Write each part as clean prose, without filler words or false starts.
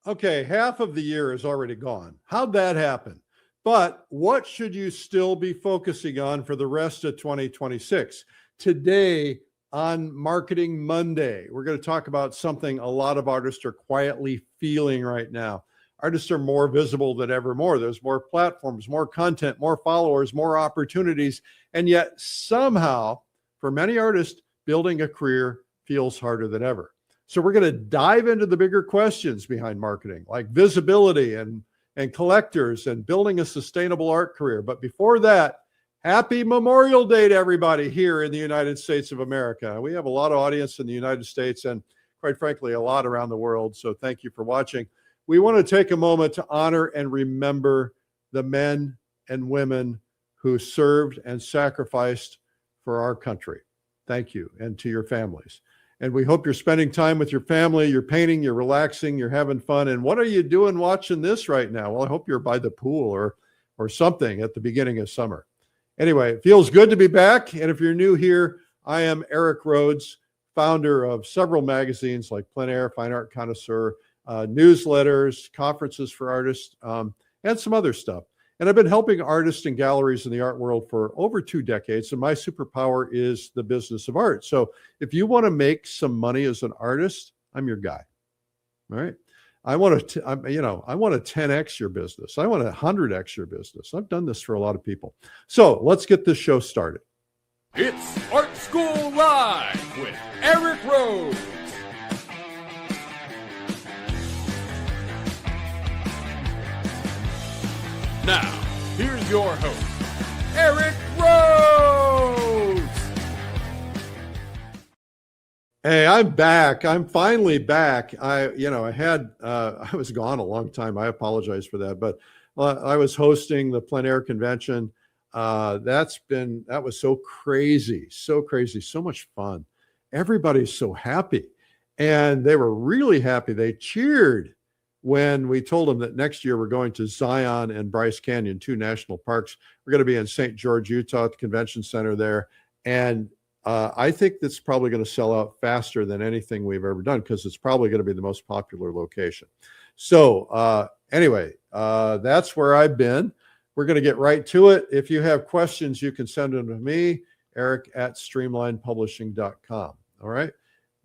Okay, half of the year is already gone. How'd that happen? But what should you still be focusing on for the rest of 2026? Today on Marketing Monday, we're going to talk about something a lot of artists are quietly feeling right now. Artists are more visible than ever more. There's more platforms, more content, more followers, more opportunities. And yet somehow, for many artists, building a career feels harder than ever. So we're going to dive into the bigger questions behind marketing, like visibility and collectors and building a sustainable art career. But before that, happy Memorial Day to everybody here in the United States of America. We have a lot of audience in the United States and, quite frankly, a lot around the world. So thank you for watching. We want to take a moment to honor and remember the men and women who served and sacrificed for our country. Thank you, and to your families. And we hope you're spending time with your family, you're painting, you're relaxing, you're having fun. And what are you doing watching this right now? Well, I hope you're by the pool or something at the beginning of summer. Anyway, it feels good to be back. And if you're new here, I am Eric Rhoads, founder of several magazines like Plein Air, Fine Art Connoisseur, newsletters, conferences for artists, and some other stuff. And I've been helping artists and galleries in the art world for over 2 decades. And my superpower is the business of art. So if you want to make some money as an artist, I'm your guy. All right. I want to 10x your business. I want to 100x your business. I've done this for a lot of people. So let's get this show started. It's Art School Live with Eric Rhoads. Now, here's your host, Eric Rhoads. Hey, I'm back. I'm finally back. I was gone a long time. I apologize for that, but I was hosting the Plein Air convention. That was so crazy, so much fun. Everybody's so happy, and they were really happy. They cheered when we told them that next year we're going to Zion and Bryce Canyon, 2 national parks. We're going to be in St. George, Utah at the convention center there. And I think that's probably going to sell out faster than anything we've ever done because it's probably going to be the most popular location. So anyway, that's where I've been. We're going to get right to it. If you have questions, you can send them to me, eric@streamlinepublishing.com. All right.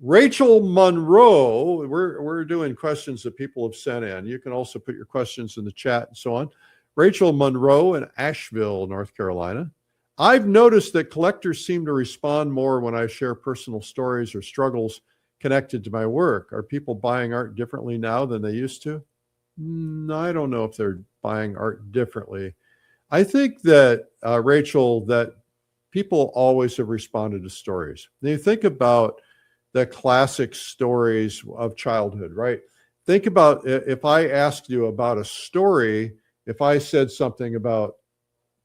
Rachel Monroe, we're doing questions that people have sent in. You can also put your questions in the chat and so on. Rachel Monroe in Asheville, North Carolina. I've noticed that collectors seem to respond more when I share personal stories or struggles connected to my work. Are people buying art differently now than they used to? I don't know if they're buying art differently. I think that, Rachel, that people always have responded to stories. When you think about the classic stories of childhood, right? Think about if I asked you about a story, if I said something about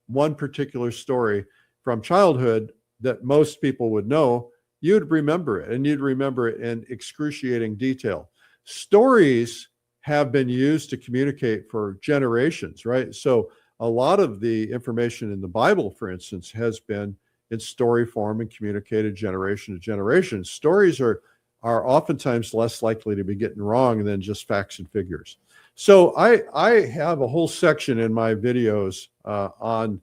one particular story from childhood that most people would know, you'd remember it, and you'd remember it in excruciating detail. Stories have been used to communicate for generations, right? So a lot of the information in the Bible, for instance, has been in story form and communicated generation to generation. Stories are oftentimes less likely to be getting wrong than just facts and figures. So I have a whole section in my videos on,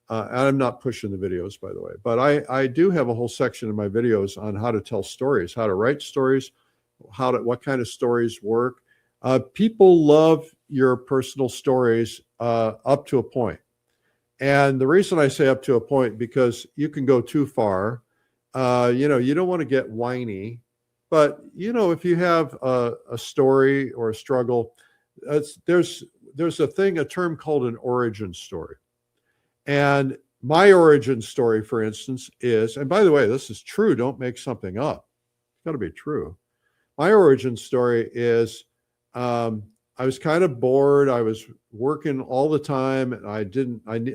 and I'm not pushing the videos, by the way, but I do have a whole section in my videos on how to tell stories, how to write stories, what kind of stories work. People love your personal stories up to a point. And the reason I say up to a point, because you can go too far. You don't want to get whiny, but if you have a story or a struggle, there's a term called an origin story. And my origin story, for instance, is, and by the way, this is true, don't make something up. It's got to be true. My origin story is, I was kind of bored. I was working all the time, and I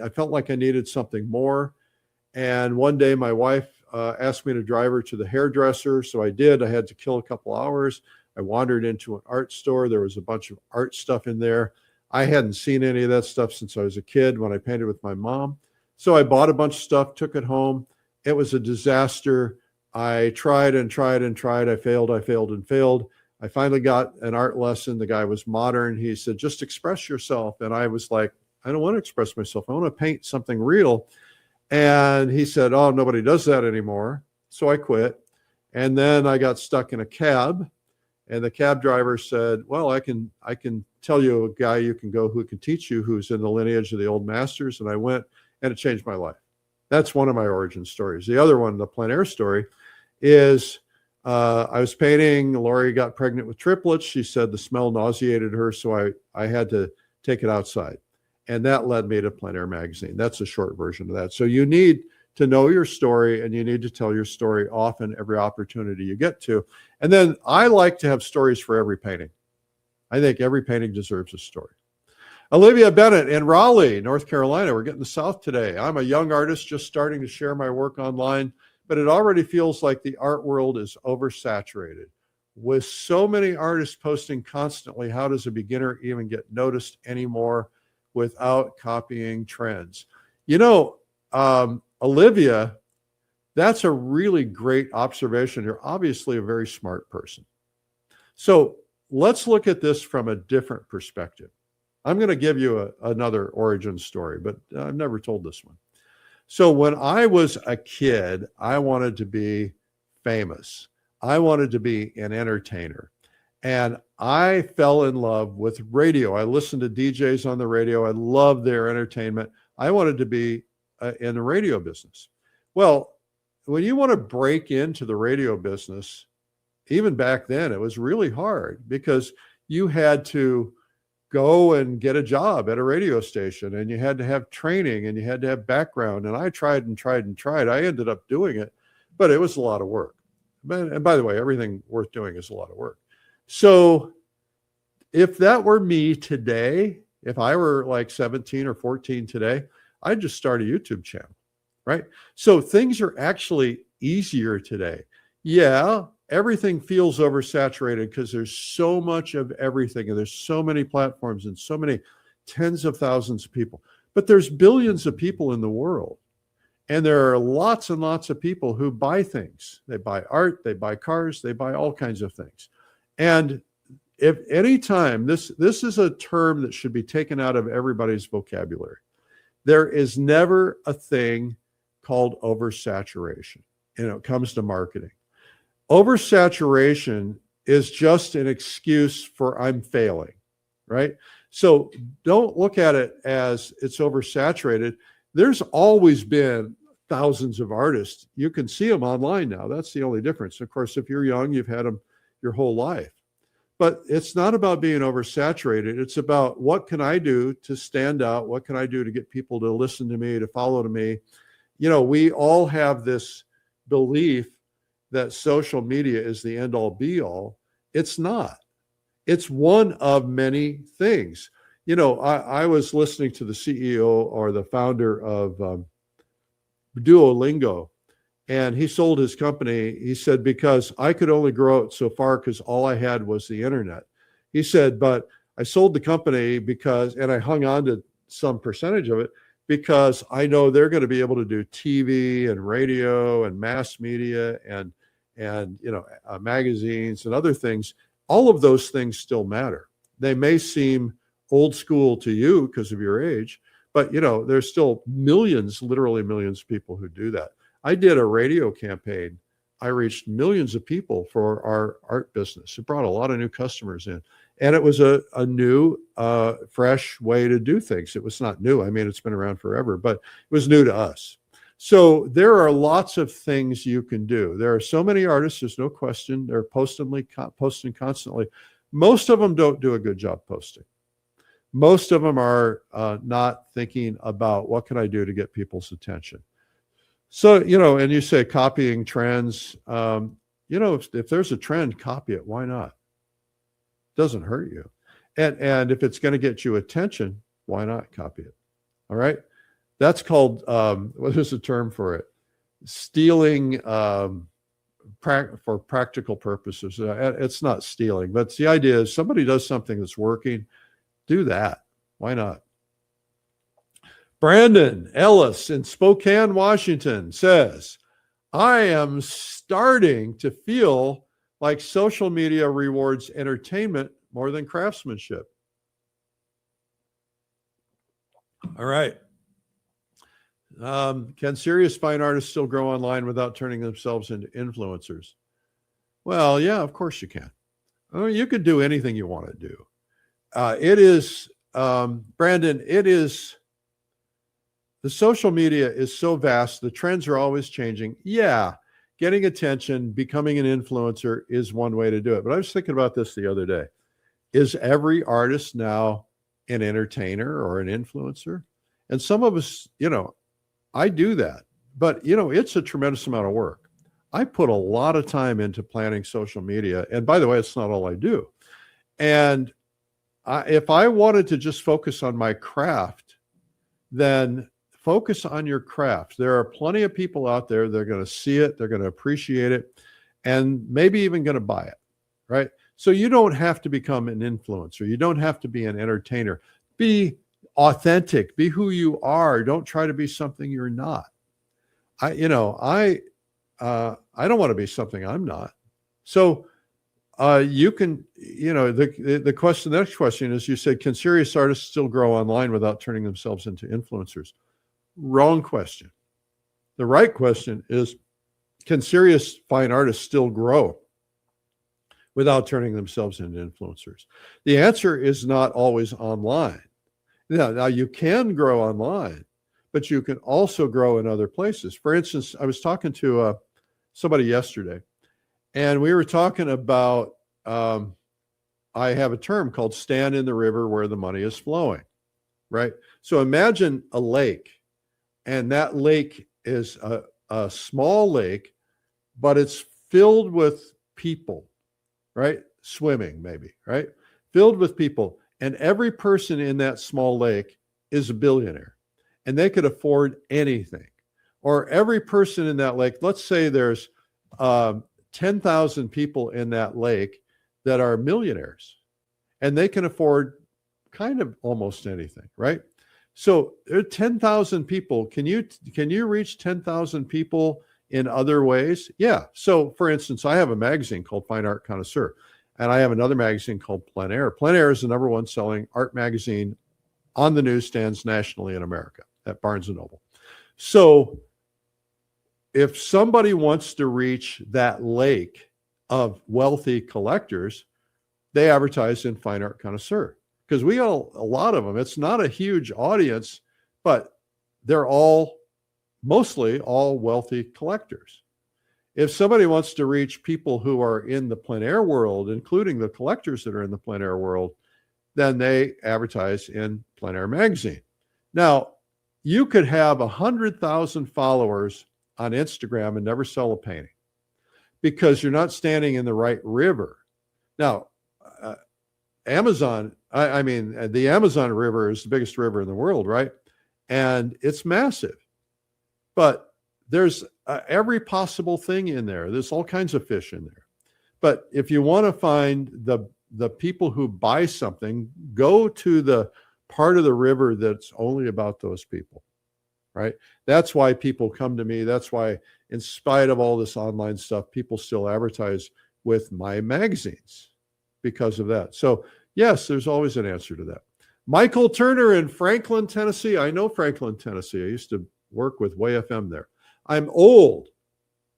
felt like I needed something more. And one day my wife asked me to drive her to the hairdresser. So I did. I had to kill a couple hours. I wandered into an art store. There was a bunch of art stuff in there. I hadn't seen any of that stuff since I was a kid when I painted with my mom. So I bought a bunch of stuff, took it home. It was a disaster. I tried and tried and tried. I failed and failed. I finally got an art lesson. The guy was modern. He said, just express yourself. And I was like, I don't want to express myself. I want to paint something real. And he said, oh, nobody does that anymore. So I quit. And then I got stuck in a cab. And the cab driver said, well, I can tell you a guy you can go who can teach you, who's in the lineage of the old masters. And I went, and it changed my life. That's one of my origin stories. The other one, the plein air story, is I was painting. Lori got pregnant with triplets. She said the smell nauseated her, so I had to take it outside. And that led me to Plein Air Magazine. That's a short version of that. So you need to know your story, and you need to tell your story often, every opportunity you get to. And then I like to have stories for every painting. I think every painting deserves a story. Olivia Bennett in Raleigh, North Carolina. We're getting the South today. I'm a young artist just starting to share my work online, but it already feels like the art world is oversaturated. With so many artists posting constantly, how does a beginner even get noticed anymore without copying trends? You know, Olivia, that's a really great observation. You're obviously a very smart person. So let's look at this from a different perspective. I'm going to give you another origin story, but I've never told this one. So when I was a kid, I wanted to be famous. I wanted to be an entertainer. And I fell in love with radio. I listened to DJs on the radio. I loved their entertainment. I wanted to be in the radio business. Well, when you want to break into the radio business, even back then, it was really hard because you had to go and get a job at a radio station, and you had to have training, and you had to have background. And I tried and tried and tried. I ended up doing it, but it was a lot of work. And by the way, everything worth doing is a lot of work. So if that were me today, if I were like 17 or 14 today, I'd just start a YouTube channel, right? So things are actually easier today. Yeah, everything feels oversaturated because there's so much of everything, and there's so many platforms and so many tens of thousands of people. But there's billions of people in the world. And there are lots and lots of people who buy things. They buy art, they buy cars, they buy all kinds of things. And if any time, this is a term that should be taken out of everybody's vocabulary. There is never a thing called oversaturation when it comes to marketing. Oversaturation is just an excuse for I'm failing, right? So don't look at it as it's oversaturated. There's always been thousands of artists. You can see them online now. That's the only difference. Of course, if you're young, you've had them your whole life. But it's not about being oversaturated. It's about what can I do to stand out? What can I do to get people to listen to me, to follow to me? You know, we all have this belief that social media is the end all be all. It's not. It's one of many things. You know, I was listening to the CEO or the founder of Duolingo, and he sold his company. He said, because I could only grow it so far because all I had was the internet. He said, but I sold the company because, and I hung on to some percentage of it because I know they're going to be able to do TV and radio and mass media and you know, magazines and other things. All of those things still matter. They may seem old school to you because of your age, but you know, there's still millions, literally millions of people who do that. I did a radio campaign. I reached millions of people for our art business. It brought a lot of new customers in. And it was a new, fresh way to do things. It was not new. I mean, it's been around forever, but it was new to us. So there are lots of things you can do. There are so many artists, there's no question. They're posting constantly. Most of them don't do a good job posting. Most of them are not thinking about what can I do to get people's attention. So, you know, and you say copying trends, you know, if there's a trend, copy it. Why not? Doesn't hurt you. And if it's going to get you attention, why not copy it? All right. That's called, what is the term for it? Stealing for practical purposes. It's not stealing, but the idea is somebody does something that's working, do that. Why not? Brandon Ellis in Spokane, Washington says, I am starting to feel like social media rewards entertainment more than craftsmanship. All right. Can serious fine artists still grow online without turning themselves into influencers? Well, yeah, of course you can. I mean, you could do anything you want to do. It is, Brandon, it is, the social media is so vast. The trends are always changing. Yeah, getting attention, becoming an influencer is one way to do it. But I was thinking about this the other day. Is every artist now an entertainer or an influencer? And some of us, I do that. But, it's a tremendous amount of work. I put a lot of time into planning social media. And by the way, it's not all I do. And if I wanted to just focus on my craft, then focus on your craft. There are plenty of people out there that are going to see it, they're going to appreciate it, and maybe even going to buy it, right? So you don't have to become an influencer. You don't have to be an entertainer. Be authentic. Be who you are. Don't try to be something you're not. I don't want to be something I'm not. So you can, the question, the next question is, you said, can serious artists still grow online without turning themselves into influencers? Wrong question. The right question is, can serious fine artists still grow without turning themselves into influencers? The answer is not always online. Now you can grow online, but you can also grow in other places. For instance, I was talking to somebody yesterday, and we were talking about, I have a term called stand in the river where the money is flowing, right? So imagine a lake, and that lake is a small lake, but it's filled with people, right? Swimming maybe, right? Filled with people. And every person in that small lake is a billionaire, and they could afford anything. Or every person in that lake, let's say there's 10,000 people in that lake that are millionaires, and they can afford kind of almost anything, right? So there are 10,000 people. Can you reach 10,000 people in other ways? Yeah. So for instance, I have a magazine called Fine Art Connoisseur, and I have another magazine called Plein Air. Plein Air is the #1 selling art magazine on the newsstands nationally in America at Barnes & Noble. So if somebody wants to reach that lake of wealthy collectors, they advertise in Fine Art Connoisseur, because we got a lot of them. It's not a huge audience, but they're mostly all wealthy collectors. If somebody wants to reach people who are in the plein air world, including the collectors that are in the plein air world, then they advertise in Plein Air magazine. Now, you could have 100,000 followers on Instagram and never sell a painting because you're not standing in the right river. Now, Amazon, the Amazon River is the biggest river in the world, right? And it's massive. But there's every possible thing in there. There's all kinds of fish in there. But if you want to find the people who buy something, go to the part of the river that's only about those people, right? That's why people come to me. That's why, in spite of all this online stuff, people still advertise with my magazines because of that. So yes, there's always an answer to that. Michael Turner in Franklin, Tennessee. I know Franklin, Tennessee. I used to work with WayFM there. I'm old.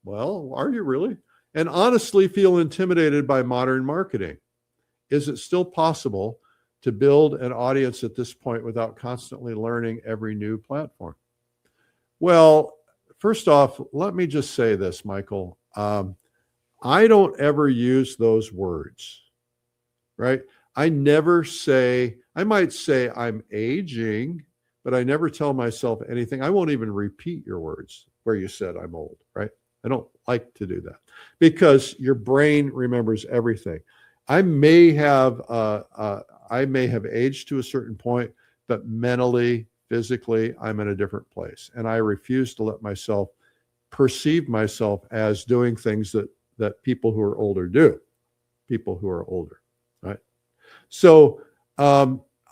Well, are you really? And honestly feel intimidated by modern marketing. Is it still possible to build an audience at this point without constantly learning every new platform? Well, first off, let me just say this, Michael. I don't ever use those words, right? I never say, I might say I'm aging, but I never tell myself anything. I won't even repeat your words where you said I'm old, right? I don't like to do that because your brain remembers everything. I may have aged to a certain point, but mentally, physically, I'm in a different place. And I refuse to let myself perceive myself as doing things that people who are older do, people who are older, right? So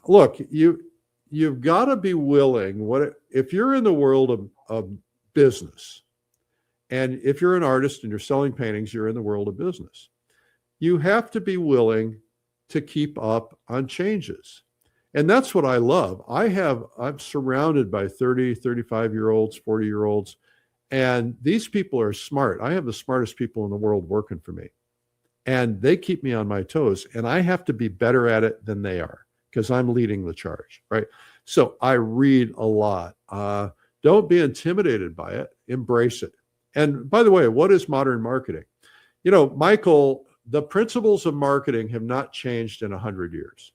look, you've got to be willing. If you're in the world of business, and if you're an artist and you're selling paintings, you're in the world of business. you have to be willing to keep up on changes. And that's what I love. I'm surrounded by 30, 35-year-olds, 40-year-olds, and these people are smart. I have the smartest people in the world working for me, and they keep me on my toes, and I have to be better at it than they are because I'm leading the charge, right? So I read a lot. Don't be intimidated by it. Embrace it. And by the way, what is modern marketing? Michael, the principles of marketing have not changed in 100 years.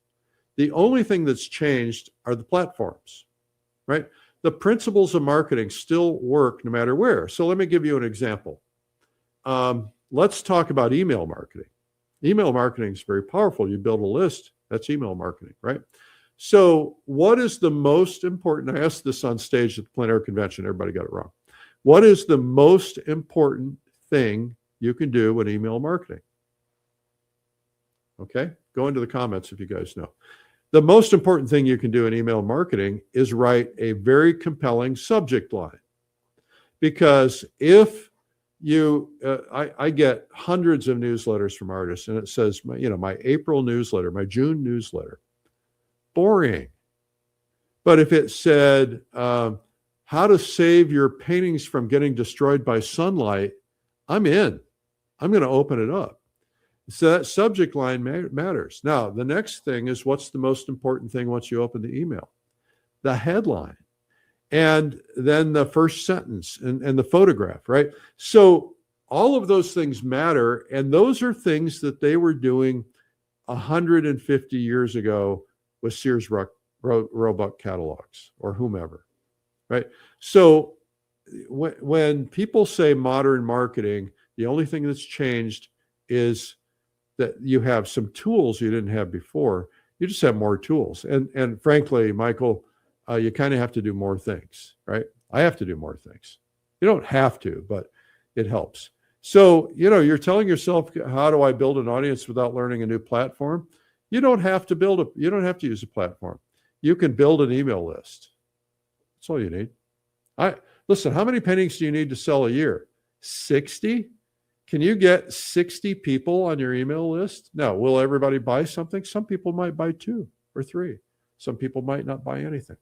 The only thing that's changed are the platforms, right? The principles of marketing still work no matter where. So let me give you an example. Let's talk about email marketing. Email marketing is very powerful. You build a list, that's email marketing, right? So what is the most important? I asked this on stage at the Plein Air Convention. Everybody got it wrong. What is the most important thing you can do with email marketing? Okay, go into the comments if you guys know. The most important thing you can do in email marketing is write a very compelling subject line. Because if I get hundreds of newsletters from artists, and it says, my April newsletter, my June newsletter, boring. But if it said, how to save your paintings from getting destroyed by sunlight, I'm in. I'm going to open it up. So that subject line matters. Now, the next thing is, what's the most important thing once you open the email? The headline. And then the first sentence and the photograph, right? So all of those things matter. And those are things that they were doing 150 years ago with Sears Roebuck catalogs or whomever, right? So when people say modern marketing, the only thing that's changed is that you have some tools you didn't have before. You just have more tools. And frankly, Michael, you kind of have to do more things, right? I have to do more things. You don't have to, but it helps. So, you're telling yourself, how do I build an audience without learning a new platform? You don't have to use a platform. You can build an email list. That's all you need. Listen, how many paintings do you need to sell a year? 60? Can you get 60 people on your email list? No. Will everybody buy something? Some people might buy 2 or 3. Some people might not buy anything.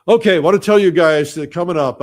Okay, I want to tell you guys that coming up,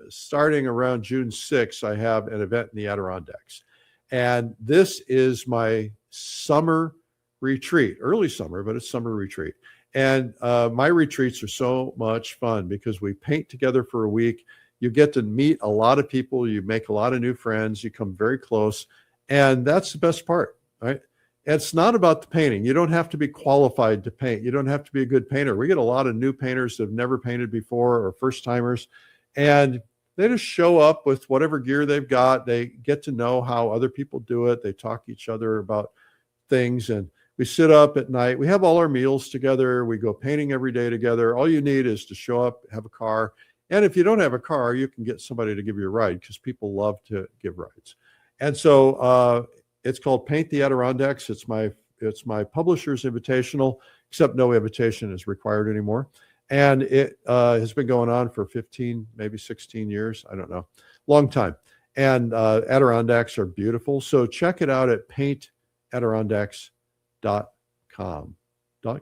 starting around June 6th, I have an event in the Adirondacks. And this is my summer retreat, early summer, but it's summer retreat. And my retreats are so much fun because we paint together for a week. You get to meet a lot of people. You make a lot of new friends. You come very close. And that's the best part, right? It's not about the painting. You don't have to be qualified to paint. You don't have to be a good painter. We get a lot of new painters that have never painted before or first timers. And they just show up with whatever gear they've got. They get to know how other people do it. They talk to each other about things. And we sit up at night. We have all our meals together. We go painting every day together. All you need is to show up, have a car. And if you don't have a car, you can get somebody to give you a ride because people love to give rides. And so it's called Paint the Adirondacks. It's my publisher's invitational, except no invitation is required anymore. And it has been going on for 15, maybe 16 years. I don't know. Long time. And Adirondacks are beautiful. So check it out at paintadirondacks.com.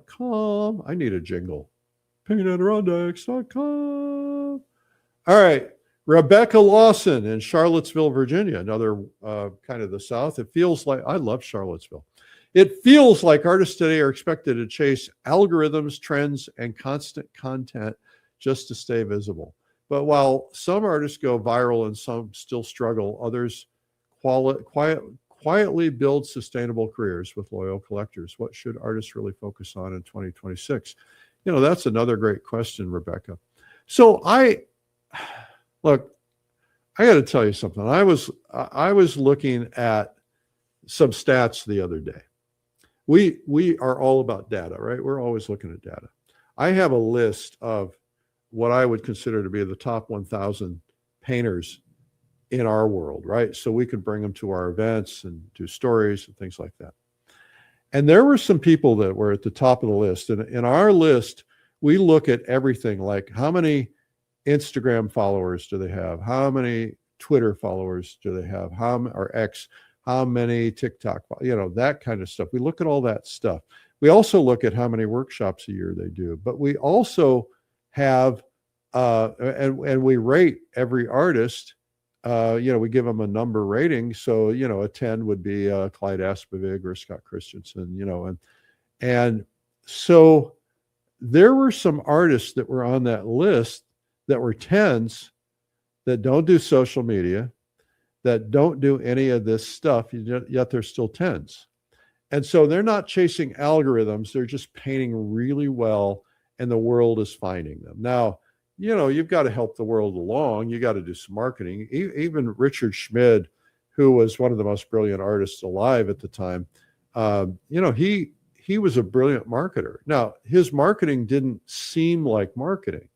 .com. I need a jingle. paintadirondacks.com. All right. Rebecca Lawson in Charlottesville, Virginia, another kind of the South. It feels like, I love Charlottesville. It feels like artists today are expected to chase algorithms, trends, and constant content just to stay visible. But while some artists go viral and some still struggle, others quietly build sustainable careers with loyal collectors. What should artists really focus on in 2026? That's another great question, Rebecca. So look, I got to tell you something. I was looking at some stats the other day. We are all about data, right? We're always looking at data. I have a list of what I would consider to be the top 1,000 painters in our world, right? So we could bring them to our events and do stories and things like that. And there were some people that were at the top of the list. And in our list, we look at everything like how many Instagram followers do they have? How many Twitter followers do they have? Or X? how many TikTok, that kind of stuff. We look at all that stuff. We also look at how many workshops a year they do, but we also have, and we rate every artist. We give them a number rating. So, a 10 would be Clyde Aspavig or Scott Christensen, and so there were some artists that were on that list that were 10s that don't do social media, that don't do any of this stuff, yet they're still 10s. And so they're not chasing algorithms. They're just painting really well, and the world is finding them. Now, you've got to help the world along. You got to do some marketing. Even Richard Schmid, who was one of the most brilliant artists alive at the time, he was a brilliant marketer. Now, his marketing didn't seem like marketing,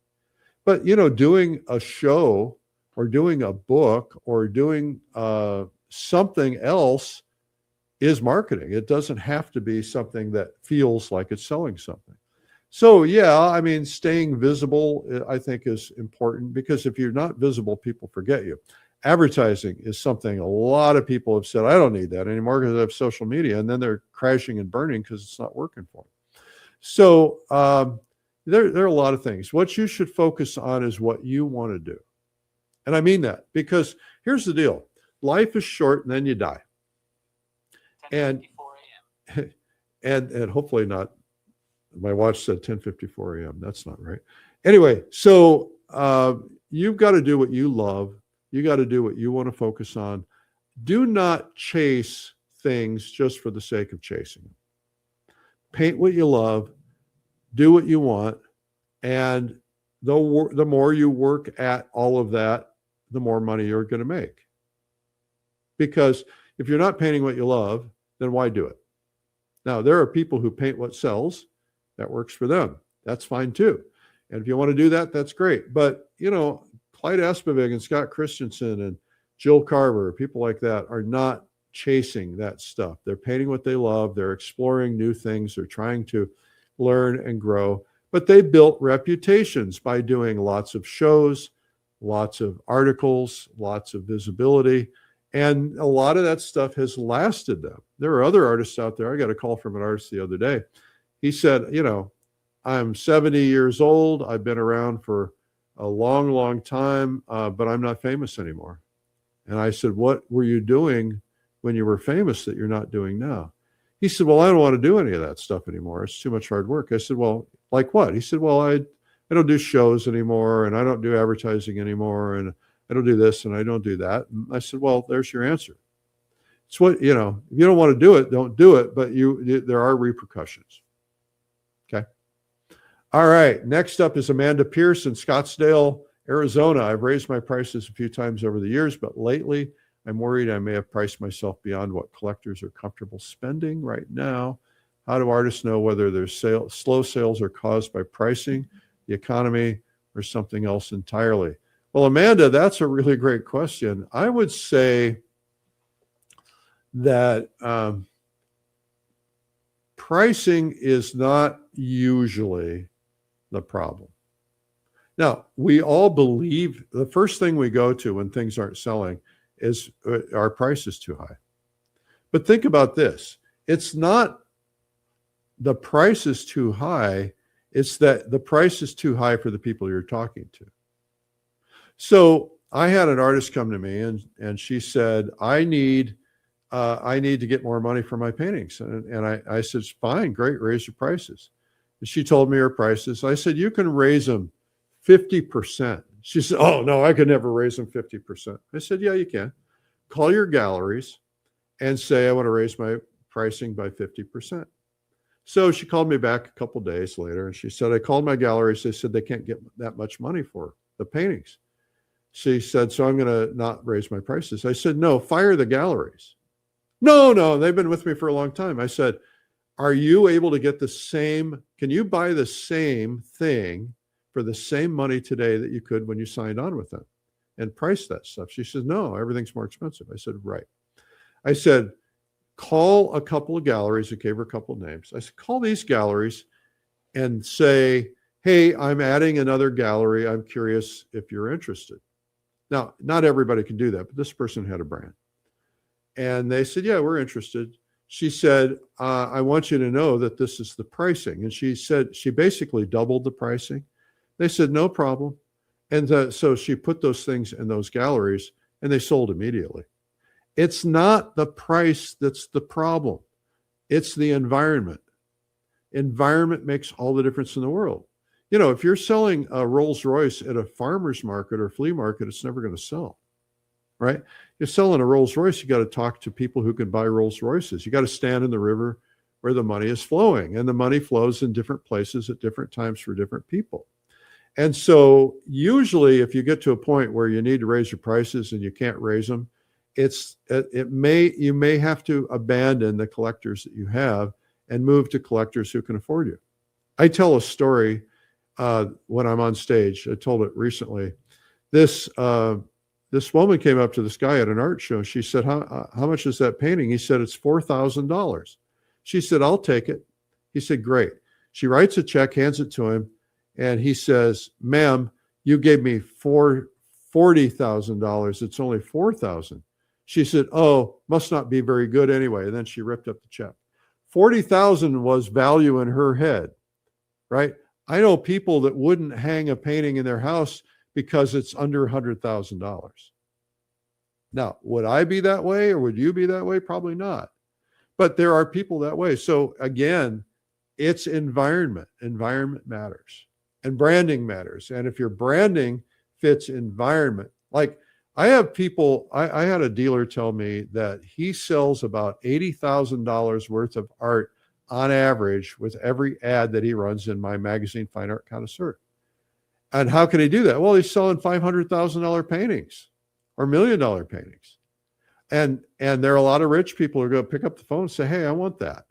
but, doing a show or doing a book or doing something else is marketing. It doesn't have to be something that feels like it's selling something. So, staying visible, I think, is important, because if you're not visible, people forget you. Advertising is something a lot of people have said, I don't need that anymore because I have social media, and then they're crashing and burning because it's not working for them. So there are a lot of things. What you should focus on is what you want to do. And I mean that, because here's the deal. Life is short, and then you die. And hopefully not. My watch said 10:54 a.m. That's not right. Anyway, so you've got to do what you love. You got to do what you want to focus on. Do not chase things just for the sake of chasing them. Paint what you love, do what you want, and the more you work at all of that, the more money you're going to make. Because if you're not painting what you love, then why do it? Now, there are people who paint what sells. That works for them. That's fine too. And if you want to do that, that's great. But, Clyde Aspavig and Scott Christensen and Jill Carver, people like that, are not chasing that stuff. They're painting what they love. They're exploring new things. They're trying to learn and grow. But they built reputations by doing lots of shows, lots of articles, lots of visibility. And a lot of that stuff has lasted them. There are other artists out there. I got a call from an artist the other day. He said, I'm 70 years old. I've been around for a long, long time, but I'm not famous anymore. And I said, what were you doing when you were famous that you're not doing now? He said, well, I don't want to do any of that stuff anymore. It's too much hard work. I said, well, like what? He said, well, I don't do shows anymore, and I don't do advertising anymore, and I don't do this, and I don't do that. And I said, well, there's your answer. It's what, if you don't want to do it, don't do it, but there are repercussions. Okay. All right. Next up is Amanda Pierce in Scottsdale, Arizona. I've raised my prices a few times over the years, but lately I'm worried I may have priced myself beyond what collectors are comfortable spending right now. How do artists know whether their slow sales are caused by pricing, the economy, or something else entirely? Well, Amanda, that's a really great question. I would say that pricing is not usually the problem. Now, we all believe the first thing we go to when things aren't selling is our price is too high. But think about this. It's not the price is too high. It's that the price is too high for the people you're talking to. So I had an artist come to me and she said, I need to get more money for my paintings. And I said, fine, great, raise your prices. And she told me her prices. I said, you can raise them 50%. She said, oh, no, I could never raise them 50%. I said, yeah, you can. Call your galleries and say, I want to raise my pricing by 50%. So she called me back a couple days later and she said, I called my galleries. They said they can't get that much money for the paintings. She said, so I'm going to not raise my prices. I said, no, fire the galleries. No, they've been with me for a long time. I said, are you able to get the same, can you buy the same thing for the same money today that you could when you signed on with them and price that stuff? She says, no, everything's more expensive. I said, right. I said, call a couple of galleries. I gave her a couple of names. I said, call these galleries and say, hey, I'm adding another gallery. I'm curious if you're interested. Now, not everybody can do that, but this person had a brand. And they said, yeah, we're interested. She said, I want you to know that this is the pricing. And she said, she basically doubled the pricing. They said, no problem. And so she put those things in those galleries and they sold immediately. It's not the price that's the problem. It's the environment. Environment makes all the difference in the world. You know, if you're selling a Rolls Royce at a farmer's market or flea market, it's never going to sell, right? You're selling a Rolls Royce, you got to talk to people who can buy Rolls Royces. You got to stand in the river where the money is flowing, and the money flows in different places at different times for different people. And so usually if you get to a point where you need to raise your prices and you can't raise them, you may have to abandon the collectors that you have and move to collectors who can afford you. I tell a story when I'm on stage. I told it recently. This woman came up to this guy at an art show. She said, how much is that painting? He said, it's $4,000. She said, I'll take it. He said, great. She writes a check, hands it to him. And he says, ma'am, you gave me $40,000. It's only $4,000. She said, oh, must not be very good anyway. And then she ripped up the check. $40,000 was value in her head, right? I know people that wouldn't hang a painting in their house because it's under $100,000. Now, would I be that way or would you be that way? Probably not. But there are people that way. So again, it's environment. Environment matters. And branding matters. And if your branding fits environment, like I have people, I had a dealer tell me that he sells about $80,000 worth of art on average with every ad that he runs in my magazine, Fine Art Connoisseur. And how can he do that? Well, he's selling $500,000 paintings or $1 million paintings. And there are a lot of rich people who are going to pick up the phone and say, hey, I want that.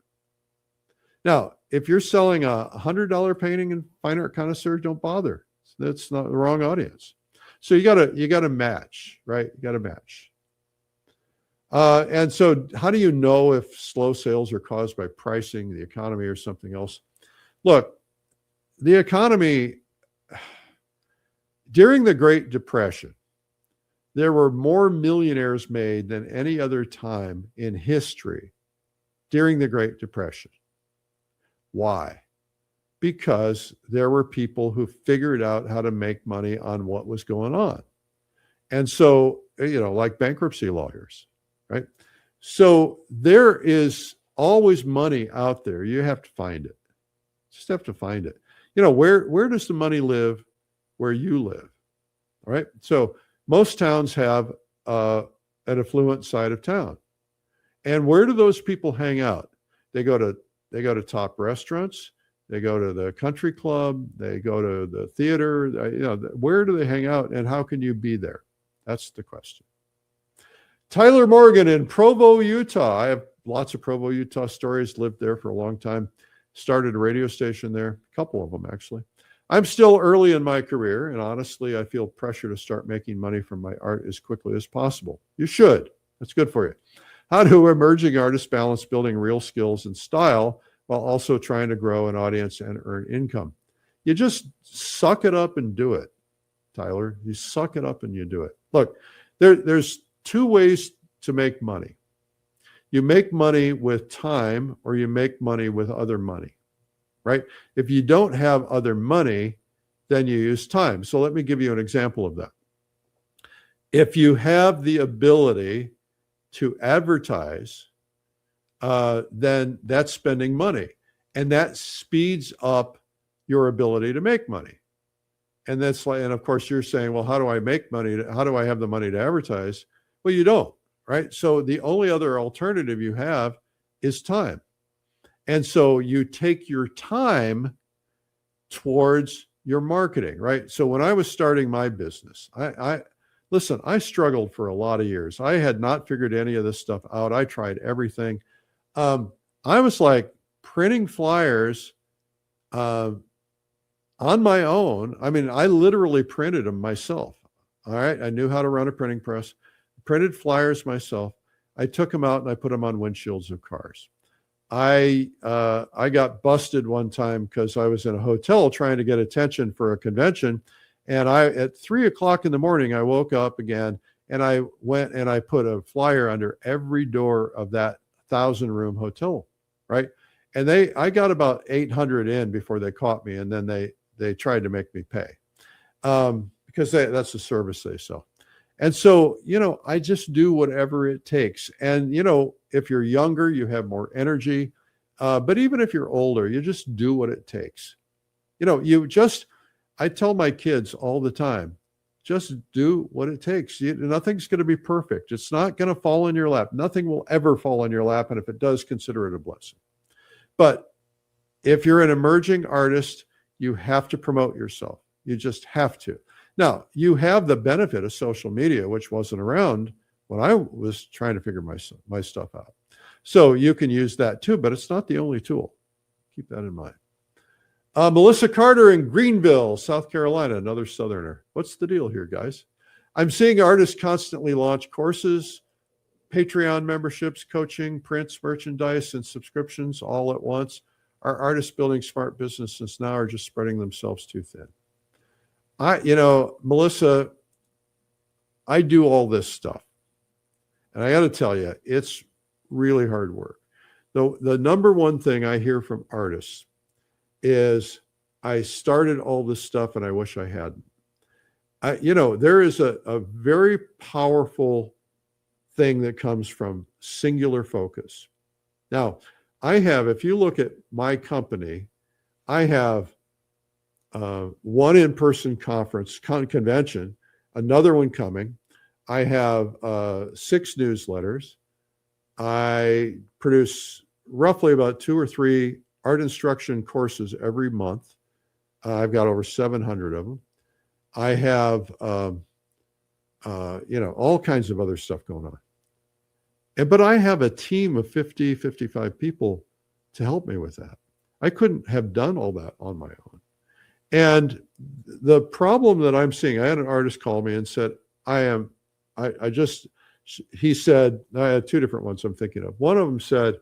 Now, if you're selling a $100 painting in Fine Art Connoisseur, don't bother. That's not the wrong audience. So you gotta match, right? You gotta match. And so how do you know if slow sales are caused by pricing, the economy, or something else? Look, the economy, during the Great Depression, there were more millionaires made than any other time in history during the Great Depression. Why? Because there were people who figured out how to make money on what was going on. And so, like bankruptcy lawyers, right? So there is always money out there. You have to find it. Just have to find it. Where does the money live? Where you live, all right? So most towns have an affluent side of town. And where do those people hang out? They go to top restaurants. They go to the country club. They go to the theater. Where do they hang out, and how can you be there? That's the question. Tyler Morgan in Provo, Utah. I have lots of Provo, Utah stories. Lived there for a long time. Started a radio station there, a couple of them actually. I'm still early in my career, and honestly, I feel pressure to start making money from my art as quickly as possible. You should. That's good for you. How do emerging artists balance building real skills and style while also trying to grow an audience and earn income? You just suck it up and do it, Tyler. You suck it up and you do it. Look, there's two ways to make money. You make money with time, or you make money with other money, right? If you don't have other money, then you use time. So let me give you an example of that. If you have the ability to advertise, then that's spending money, and that speeds up your ability to make money. And and of course you're saying, well, how do I make money? How do I have the money to advertise? Well, you don't, right? So the only other alternative you have is time. And so you take your time towards your marketing, right? So when I was starting my business, listen, I struggled for a lot of years. I had not figured any of this stuff out. I tried everything. I was like printing flyers on my own. I mean, I literally printed them myself. All right. I knew how to run a printing press, printed flyers myself. I took them out and I put them on windshields of cars. I got busted one time because I was in a hotel trying to get attention for a convention. And at 3 o'clock in the morning, I woke up again And I went and I put a flyer under every door of that 1,000-room hotel, right? And I got about 800 in before they caught me, and then they tried to make me pay because that's the service they sell. And so, I just do whatever it takes. And, if you're younger, you have more energy. But even if you're older, you just do what it takes. I tell my kids all the time, just do what it takes. Nothing's going to be perfect. It's not going to fall in your lap. Nothing will ever fall in your lap. And if it does, consider it a blessing. But if you're an emerging artist, you have to promote yourself. You just have to. Now, you have the benefit of social media, which wasn't around when I was trying to figure my stuff out. So you can use that too, but it's not the only tool. Keep that in mind. Melissa Carter in Greenville, South Carolina, another Southerner. What's the deal here, guys? I'm seeing artists constantly launch courses, Patreon memberships, coaching, prints, merchandise, and subscriptions all at once. Are artists building smart businesses now or just spreading themselves too thin? Melissa, I do all this stuff. And I got to tell you, it's really hard work. The number one thing I hear from artists is I started all this stuff and I wish I hadn't. There is a very powerful thing that comes from singular focus. Now, if you look at my company, I have one in-person convention, another one coming. I have 6 newsletters. I produce roughly about 2 or 3 art instruction courses every month. I've got over 700 of them. I have, all kinds of other stuff going on. But I have a team of 50, 55 people to help me with that. I couldn't have done all that on my own. And the problem that I'm seeing, I had an artist call me and said, he said, I had 2 different ones I'm thinking of. One of them said,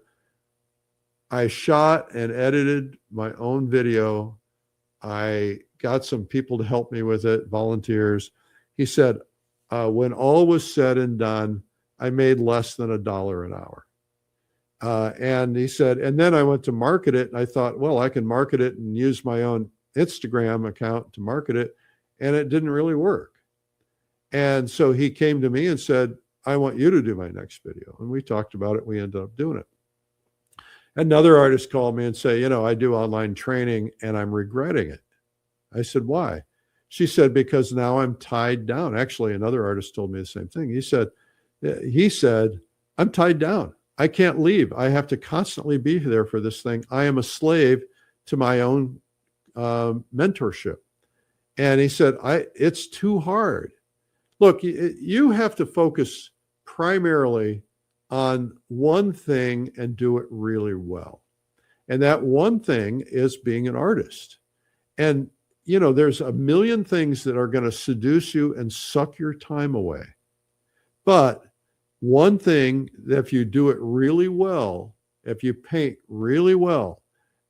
I shot and edited my own video. I got some people to help me with it, volunteers. He said, when all was said and done, I made less than $1 an hour. And he said, and then I went to market it. And I thought, well, I can market it and use my own Instagram account to market it. And it didn't really work. And so he came to me and said, I want you to do my next video. And we talked about it. We ended up doing it. Another artist called me and said, I do online training and I'm regretting it. I said, why? She said, because now I'm tied down. Actually, another artist told me the same thing. He said, I'm tied down. I can't leave. I have to constantly be there for this thing. I am a slave to my own mentorship. And he said, it's too hard. Look, you have to focus primarily on one thing and do it really well. And that one thing is being an artist. And, there's a million things that are going to seduce you and suck your time away. But one thing that if you do it really well, if you paint really well,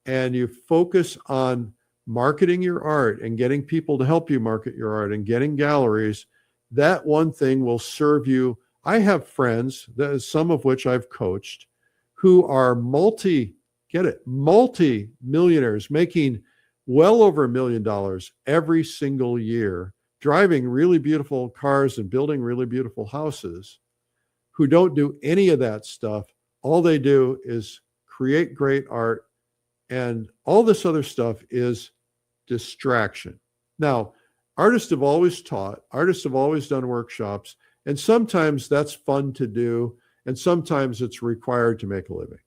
and you focus on marketing your art and getting people to help you market your art and getting galleries, that one thing will serve you. I have friends, some of which I've coached, who are multi-millionaires, making well over $1 million every single year, driving really beautiful cars and building really beautiful houses, who don't do any of that stuff. All they do is create great art, and all this other stuff is distraction. Now, artists have always taught, artists have always done workshops, and sometimes that's fun to do, and sometimes it's required to make a living.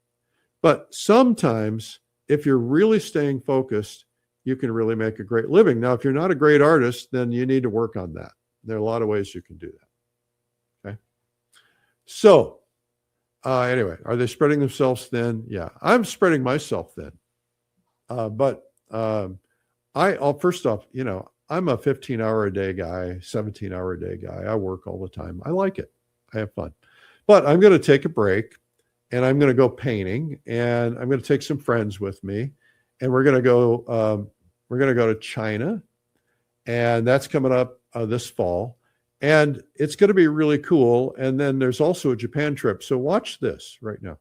But sometimes, if you're really staying focused, you can really make a great living. Now, if you're not a great artist, then you need to work on that. There are a lot of ways you can do that. Okay. So, anyway, are they spreading themselves thin? Yeah, I'm spreading myself thin. First off, I'm a 15-hour-a-day guy, 17-hour-a-day guy. I work all the time. I like it. I have fun. But I'm going to take a break, and I'm going to go painting, and I'm going to take some friends with me, and we're going to go to China, and that's coming up this fall. And it's going to be really cool. And then there's also a Japan trip. So watch this right now.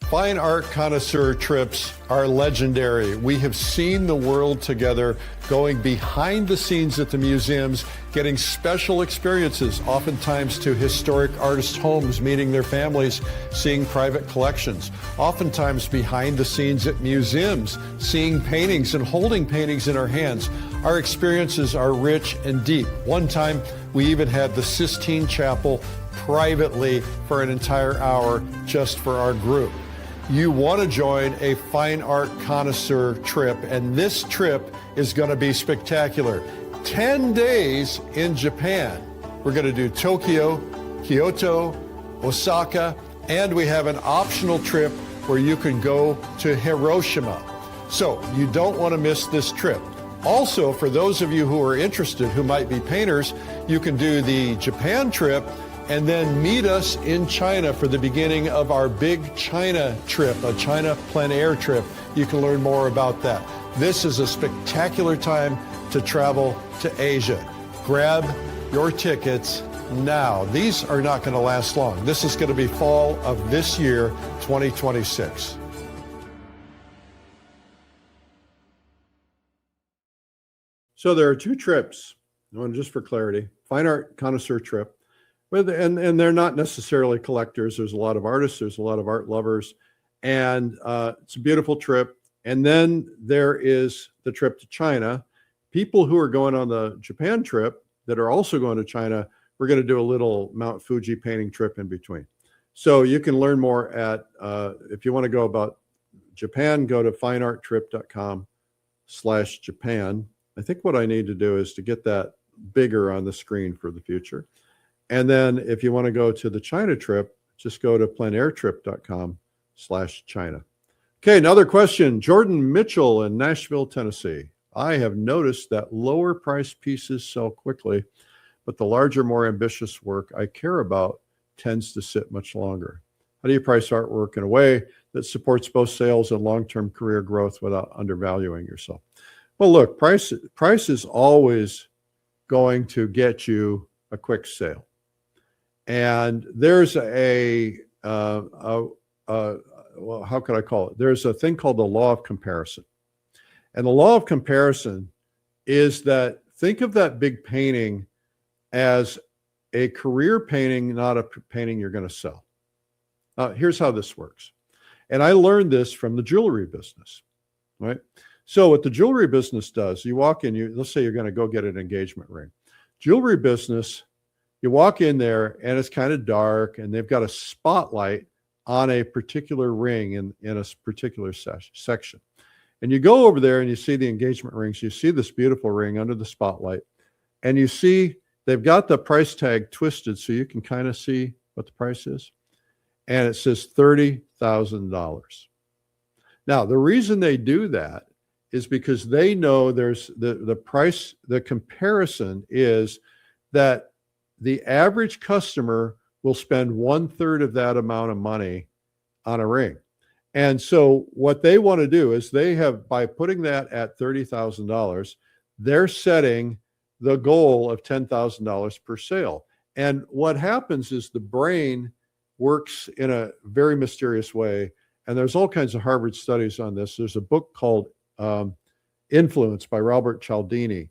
Fine art connoisseur trips are legendary. We have seen the world together, going behind the scenes at the museums, getting special experiences, oftentimes to historic artists' homes, meeting their families, seeing private collections, oftentimes behind the scenes at museums, seeing paintings and holding paintings in our hands. Our experiences are rich and deep. One time, we even had the Sistine Chapel privately for an entire hour just for our group. You want to join a fine art connoisseur trip, and this trip is going to be spectacular. 10 days in Japan. We're going to do Tokyo, Kyoto, Osaka, and we have an optional trip where you can go to Hiroshima. So you don't want to miss this trip. Also, for those of you who are interested, who might be painters, you can do the Japan trip and then meet us in China for the beginning of our big China trip, a China plein air trip. You can learn more about that. This is a spectacular time to travel to Asia. Grab your tickets now. These are not going to last long. This is going to be fall of this year, 2026. So there are two trips, one just for clarity, fine art connoisseur trip. And they're not necessarily collectors. There's a lot of artists. There's a lot of art lovers. And it's a beautiful trip. And then there is the trip to China. People who are going on the Japan trip that are also going to China, we're going to do a little Mount Fuji painting trip in between. So you can learn more at, if you want to go about Japan, go to finearttrip.com/Japan. I think what I need to do is to get that bigger on the screen for the future. And then if you want to go to the China trip, just go to pleinairtrip.com/China. Okay, another question. Jordan Mitchell in Nashville, Tennessee. I have noticed that lower price pieces sell quickly, but the larger, more ambitious work I care about tends to sit much longer. How do you price artwork in a way that supports both sales and long-term career growth without undervaluing yourself? Well, look, price is always going to get you a quick sale. And there's well, how could I call it? There's a thing called the law of comparison. And the law of comparison is that think of that big painting as a career painting, not a painting you're going to sell. Here's how this works. And I learned this from the jewelry business, right? So what the jewelry business does, you walk in, let's say you're going to go get an engagement ring. Jewelry business, you walk in there and it's kind of dark and they've got a spotlight on a particular ring in a particular section. And you go over there and you see the engagement rings. You see this beautiful ring under the spotlight and you see they've got the price tag twisted so you can kind of see what the price is. And it says $30,000. Now, the reason they do that is because they know there's the price, the comparison is that the average customer will spend 1/3 of that amount of money on a ring. And so what they want to do is they have, by putting that at $30,000, they're setting the goal of $10,000 per sale. And what happens is the brain works in a very mysterious way. And there's all kinds of Harvard studies on this. There's a book called Influence by Robert Cialdini.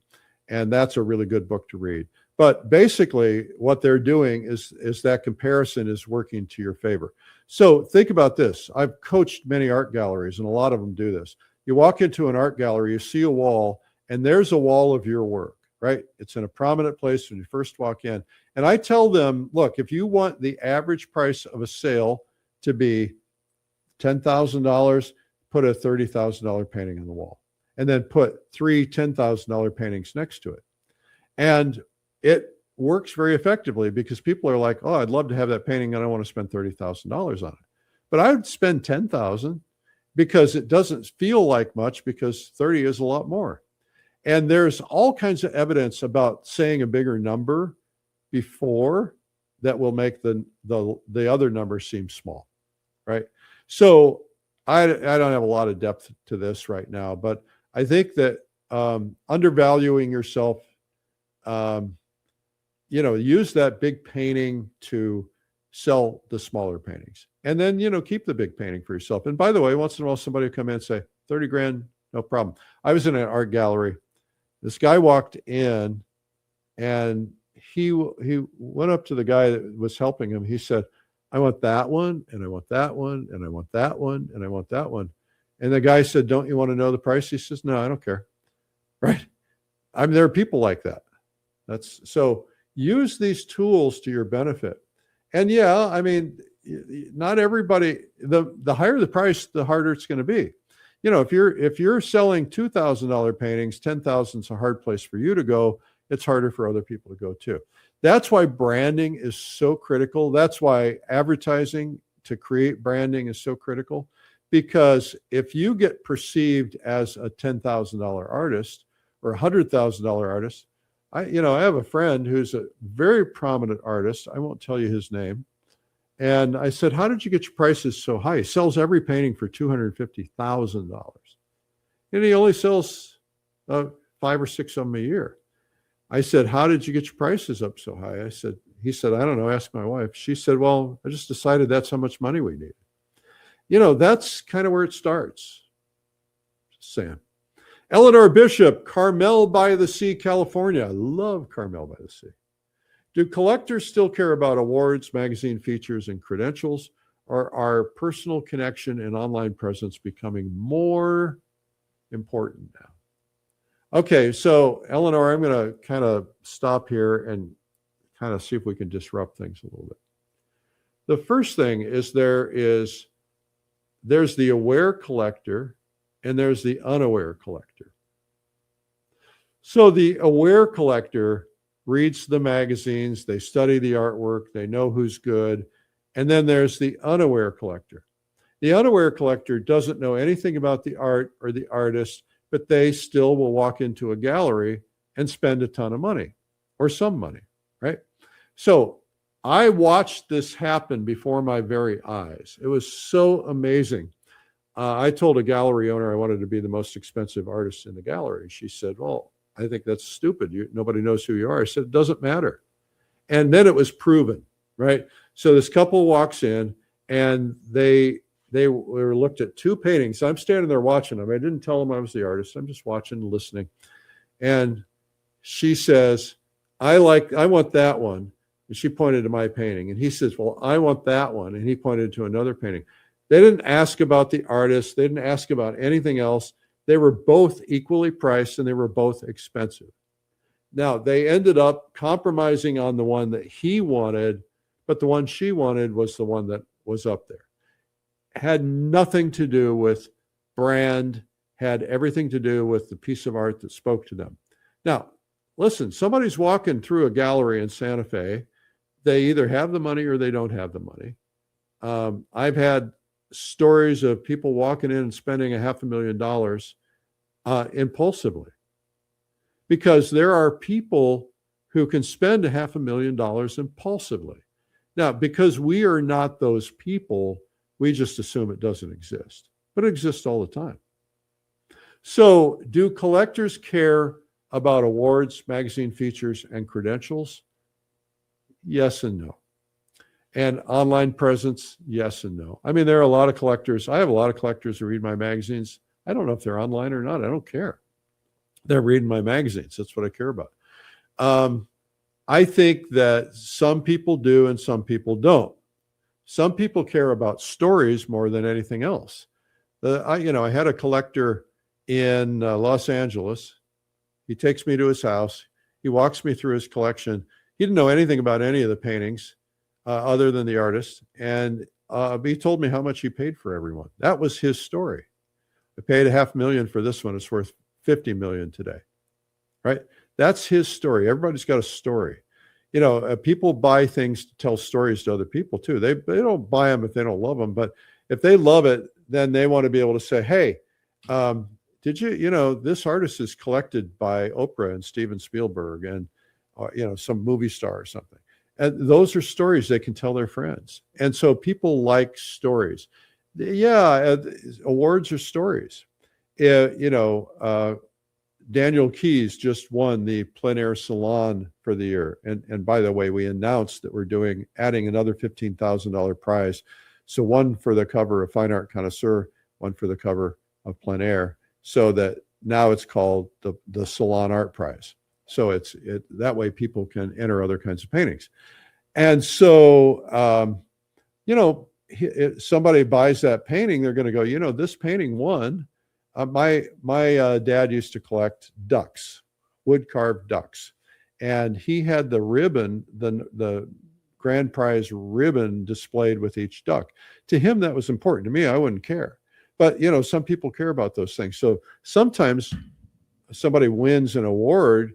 And that's a really good book to read. But basically what they're doing is that comparison is working to your favor. So think about this. I've coached many art galleries and a lot of them do this. You walk into an art gallery, you see a wall and there's a wall of your work, right? It's in a prominent place when you first walk in. And I tell them, look, if you want the average price of a sale to be $10,000, put a $30,000 painting on the wall and then put 3 $10,000 paintings next to it. And it works very effectively because people are like, oh, I'd love to have that painting and I want to spend $30,000 on it. But I would spend $10,000 because it doesn't feel like much because 30 is a lot more. And there's all kinds of evidence about saying a bigger number before that will make the other number seem small, right? So I don't have a lot of depth to this right now, but I think that undervaluing yourself use that big painting to sell the smaller paintings. And then, keep the big painting for yourself. And by the way, once in a while, somebody will come in and say, 30 grand, no problem. I was in an art gallery. This guy walked in and he went up to the guy that was helping him. He said, I want that one, and I want that one, and I want that one, and I want that one. And the guy said, don't you want to know the price? He says, no, I don't care. Right? I mean, there are people like that. So use these tools to your benefit. And yeah, I mean, not everybody, the higher the price, the harder it's going to be. If you're selling $2,000 paintings, 10,000 is a hard place for you to go. It's harder for other people to go too. That's why branding is so critical. That's why advertising to create branding is so critical, because if you get perceived as a $10,000 artist or a $100,000 artist, I have a friend who's a very prominent artist. I won't tell you his name. And I said, how did you get your prices so high? He sells every painting for $250,000. And he only sells 5 or 6 of them a year. I said, how did you get your prices up so high? He said, I don't know, ask my wife. She said, well, I just decided that's how much money we need. That's kind of where it starts. Just saying. Eleanor Bishop, Carmel by the Sea, California. I love Carmel by the Sea. Do collectors still care about awards, magazine features, and credentials, or are personal connection and online presence becoming more important now? Okay, so Eleanor, I'm going to kind of stop here and kind of see if we can disrupt things a little bit. The first thing is there's the aware collector and there's the unaware collector. So the aware collector reads the magazines, they study the artwork, they know who's good, and then there's the unaware collector. The unaware collector doesn't know anything about the art or the artist, but they still will walk into a gallery and spend a ton of money or some money, right? So I watched this happen before my very eyes. It was so amazing. I told a gallery owner I wanted to be the most expensive artist in the gallery. She said, well, I think that's stupid. Nobody knows who you are. I said, it doesn't matter. And then it was proven, right? So this couple walks in and they were looked at 2 paintings. I'm standing there watching them. I didn't tell them I was the artist. I'm just watching and listening. And she says, I want that one. And she pointed to my painting. And he says, well, I want that one. And he pointed to another painting. They didn't ask about the artist. They didn't ask about anything else. They were both equally priced and they were both expensive. Now, they ended up compromising on the one that he wanted, but the one she wanted was the one that was up there. Had nothing to do with brand, had everything to do with the piece of art that spoke to them. Now, listen, somebody's walking through a gallery in Santa Fe. They either have the money or they don't have the money. I've had stories of people walking in and spending $500,000 impulsively, because there are people who can spend $500,000 impulsively. Now, because we are not those people, we just assume it doesn't exist, but it exists all the time. So do collectors care about awards, magazine features, and credentials? Yes and no. And online presence? Yes and no. I mean, there are a lot of collectors. I have a lot of collectors who read my magazines. I don't know if they're online or not. I don't care. They're reading my magazines. That's what I care about. I think that some people do and some people don't. Some people care about stories more than anything else. I had a collector in Los Angeles. He takes me to his house. He walks me through his collection. He didn't know anything about any of the paintings other than the artist. And he told me how much he paid for everyone. That was his story. I paid $500,000 for this one. It's worth $50 million today, right? That's his story. Everybody's got a story. People buy things to tell stories to other people too. They don't buy them if they don't love them, but if they love it, then they want to be able to say, hey, did this artist is collected by Oprah and Steven Spielberg and, some movie star or something. And those are stories they can tell their friends. And so people like stories. Yeah, awards are stories. Daniel Keys just won the plein air salon for the year. And by the way, we announced that we're adding another $15,000 prize. So one for the cover of Fine Art Connoisseur, one for the cover of plein air, so that now it's called the Salon Art Prize. So that way people can enter other kinds of paintings. And so, somebody buys that painting, they're going to go, this painting won. My dad used to collect ducks, wood carved ducks, and he had the ribbon, the grand prize ribbon displayed with each duck. To him, that was important. To me, I wouldn't care. But, some people care about those things. So sometimes somebody wins an award,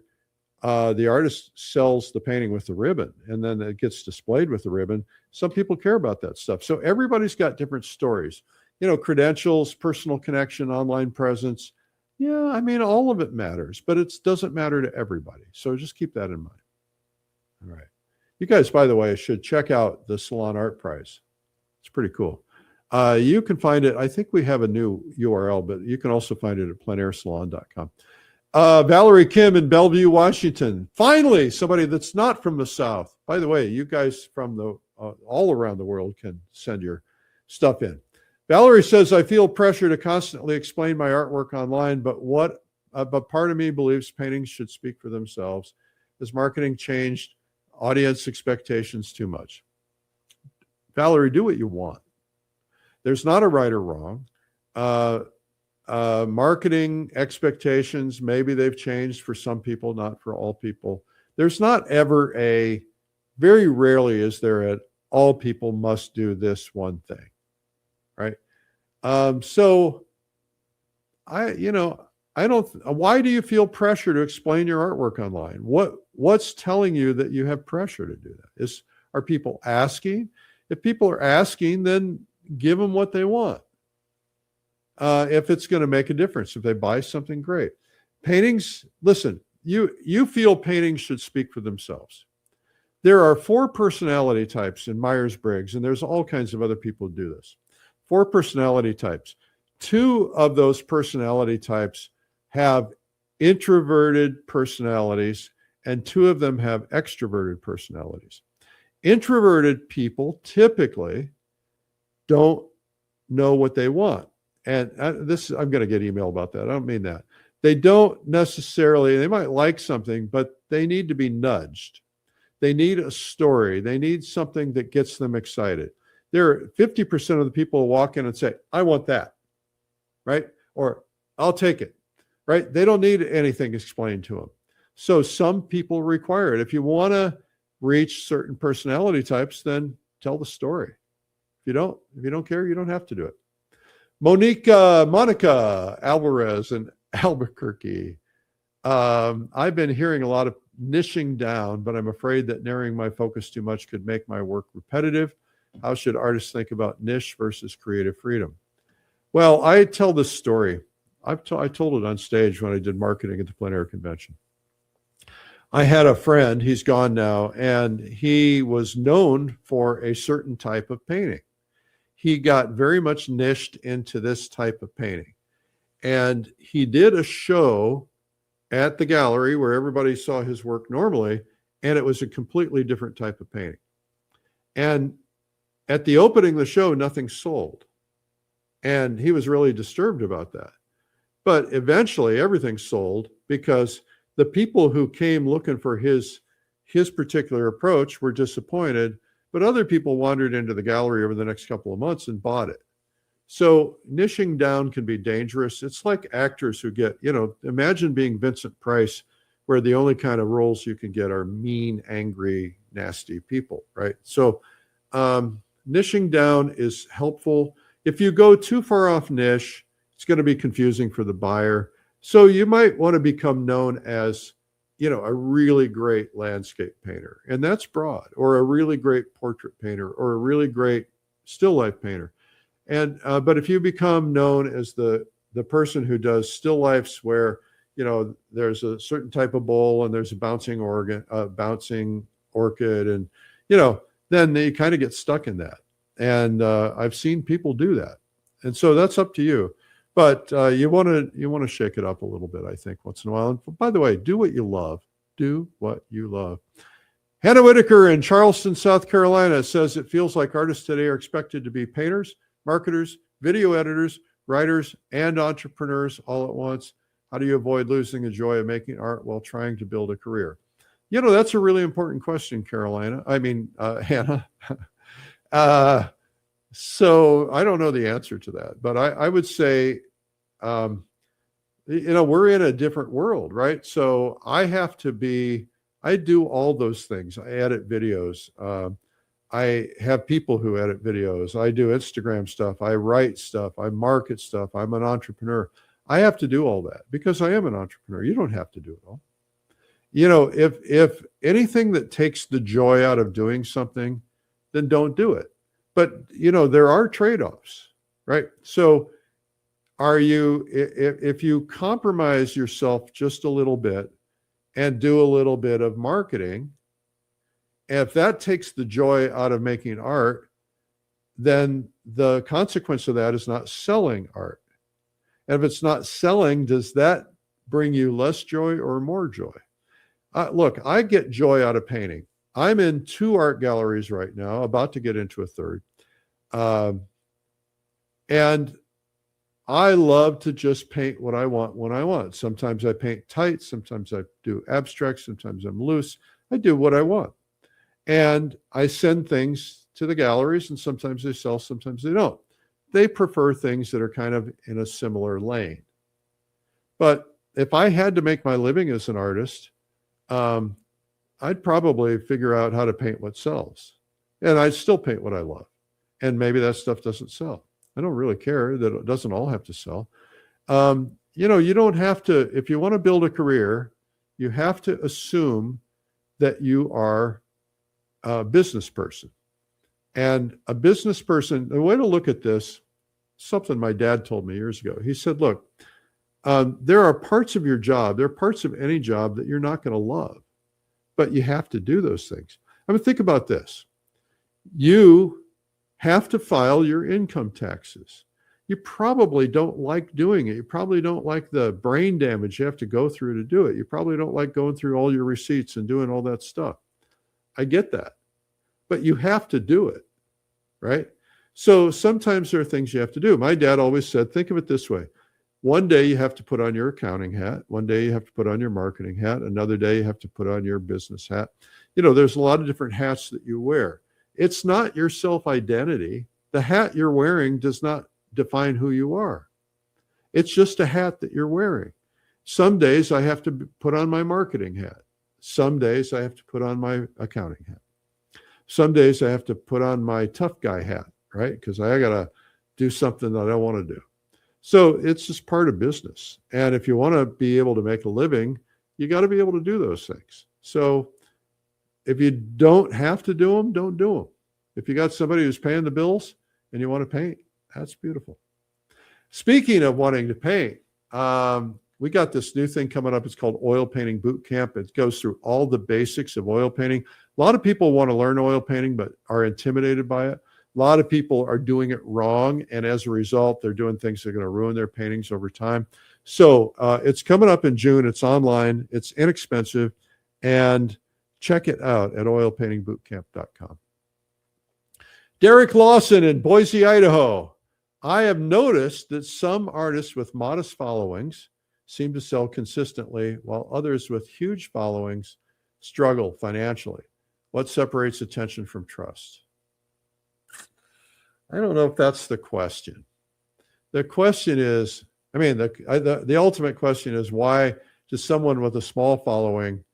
the artist sells the painting with the ribbon, and then it gets displayed with the ribbon. Some people care about that stuff. So everybody's got different stories. Credentials, personal connection, online presence. Yeah, I mean, all of it matters, but it doesn't matter to everybody. So just keep that in mind. All right. You guys, by the way, should check out the Salon Art Prize. It's pretty cool. You can find it. I think we have a new URL, but you can also find it at pleinairsalon.com. Valerie Kim in Bellevue, Washington. Finally, somebody that's not from the South. By the way, you guys from all around the world can send your stuff in. Valerie says, I feel pressure to constantly explain my artwork online, but part of me believes paintings should speak for themselves. Has marketing changed audience expectations too much? Valerie, do what you want. There's not a right or wrong. Marketing expectations, maybe they've changed for some people, not for all people. There's not ever very rarely is there all people must do this one thing. Right. So why do you feel pressure to explain your artwork online? What's telling you that you have pressure to do that? Are people asking? If people are asking, then give them what they want. If it's going to make a difference, if they buy something, great. Paintings, listen, you feel paintings should speak for themselves. There are 4 personality types in Myers-Briggs, and there's all kinds of other people who do this. 4 personality types. 2 of those personality types have introverted personalities, and 2 of them have extroverted personalities. Introverted people typically don't know what they want. And I'm going to get email about that. I don't mean that. They don't necessarily, they might like something, but they need to be nudged. They need a story. They need something that gets them excited. There are 50% of the people who walk in and say, I want that, right? Or I'll take it, right? They don't need anything explained to them. So some people require it. If you want to reach certain personality types, then tell the story. If you don't care, you don't have to do it. Monica Alvarez in Albuquerque. I've been hearing a lot of niching down, but I'm afraid that narrowing my focus too much could make my work repetitive. How should artists think about niche versus creative freedom? Well, I tell this story. I told it on stage when I did marketing at the Plein Air Convention. I had a friend, he's gone now, and he was known for a certain type of painting. He got very much niched into this type of painting. And he did a show at the gallery where everybody saw his work normally, and it was a completely different type of painting. And at the opening of the show, nothing sold. And he was really disturbed about that. But eventually everything sold because the people who came looking for his particular approach were disappointed, but other people wandered into the gallery over the next couple of months and bought it. So niching down can be dangerous. It's like actors who get, imagine being Vincent Price, where the only kind of roles you can get are mean, angry, nasty people, right? So niching down is helpful. If you go too far off niche, it's going to be confusing for the buyer. So you might want to become known as, a really great landscape painter, and that's broad, or a really great portrait painter, or a really great still life painter. And but if you become known as the person who does still lifes where there's a certain type of bowl and there's a bouncing orchid, and then you kind of get stuck in that. And I've seen people do that, and so that's up to you. But you want to shake it up a little bit, I think, once in a while. And by the way, do what you love. Do what you love. Hannah Whitaker in Charleston, South Carolina says it feels like artists today are expected to be painters, marketers, video editors, writers, and entrepreneurs all at once. How do you avoid losing the joy of making art while trying to build a career? That's a really important question, Hannah. So I don't know the answer to that, but I would say, we're in a different world, right? So I do all those things. I edit videos. I have people who edit videos. I do Instagram stuff. I write stuff. I market stuff. I'm an entrepreneur. I have to do all that because I am an entrepreneur. You don't have to do it all. If anything that takes the joy out of doing something, then don't do it. But, there are trade-offs, right? So if you compromise yourself just a little bit and do a little bit of marketing, if that takes the joy out of making art, then the consequence of that is not selling art. And if it's not selling, does that bring you less joy or more joy? Look, I get joy out of painting. I'm in 2 art galleries right now, about to get into a 3rd. And I love to just paint what I want when I want. Sometimes I paint tight. Sometimes I do abstract. Sometimes I'm loose. I do what I want. And I send things to the galleries, and sometimes they sell, sometimes they don't. They prefer things that are kind of in a similar lane. But if I had to make my living as an artist, I'd probably figure out how to paint what sells. And I'd still paint what I love. And maybe that stuff doesn't sell. I don't really care that it doesn't all have to sell. You don't have to, if you want to build a career, you have to assume that you are a business person. And a business person, the way to look at this, something my dad told me years ago. He said, look, there are parts of your job, there are parts of any job that you're not going to love, but you have to do those things. Think about this. You have to file your income taxes. You probably don't like doing it. You probably don't like the brain damage you have to go through to do it. You probably don't like going through all your receipts and doing all that stuff. I get that. But you have to do it, right? So sometimes there are things you have to do. My dad always said, think of it this way. One day you have to put on your accounting hat. One day you have to put on your marketing hat. Another day you have to put on your business hat. There's a lot of different hats that you wear. It's not your self-identity. The hat you're wearing does not define who you are. It's just a hat that you're wearing. Some days I have to put on my marketing hat. Some days I have to put on my accounting hat. Some days I have to put on my tough guy hat, right? Because I got to do something that I want to do. So it's just part of business. And if you want to be able to make a living, you got to be able to do those things. So if you don't have to do them, don't do them. If you got somebody who's paying the bills and you want to paint, that's beautiful. Speaking of wanting to paint, we got this new thing coming up. It's called Oil Painting Boot Camp. It goes through all the basics of oil painting. A lot of people want to learn oil painting, but are intimidated by it. A lot of people are doing it wrong, and as a result, they're doing things that are going to ruin their paintings over time. So it's coming up in June. It's online. It's inexpensive, and check it out at oilpaintingbootcamp.com. Derek Lawson in Boise, Idaho. I have noticed that some artists with modest followings seem to sell consistently, while others with huge followings struggle financially. What separates attention from trust? I don't know if that's the question. The question is, the ultimate question is, why does someone with a small following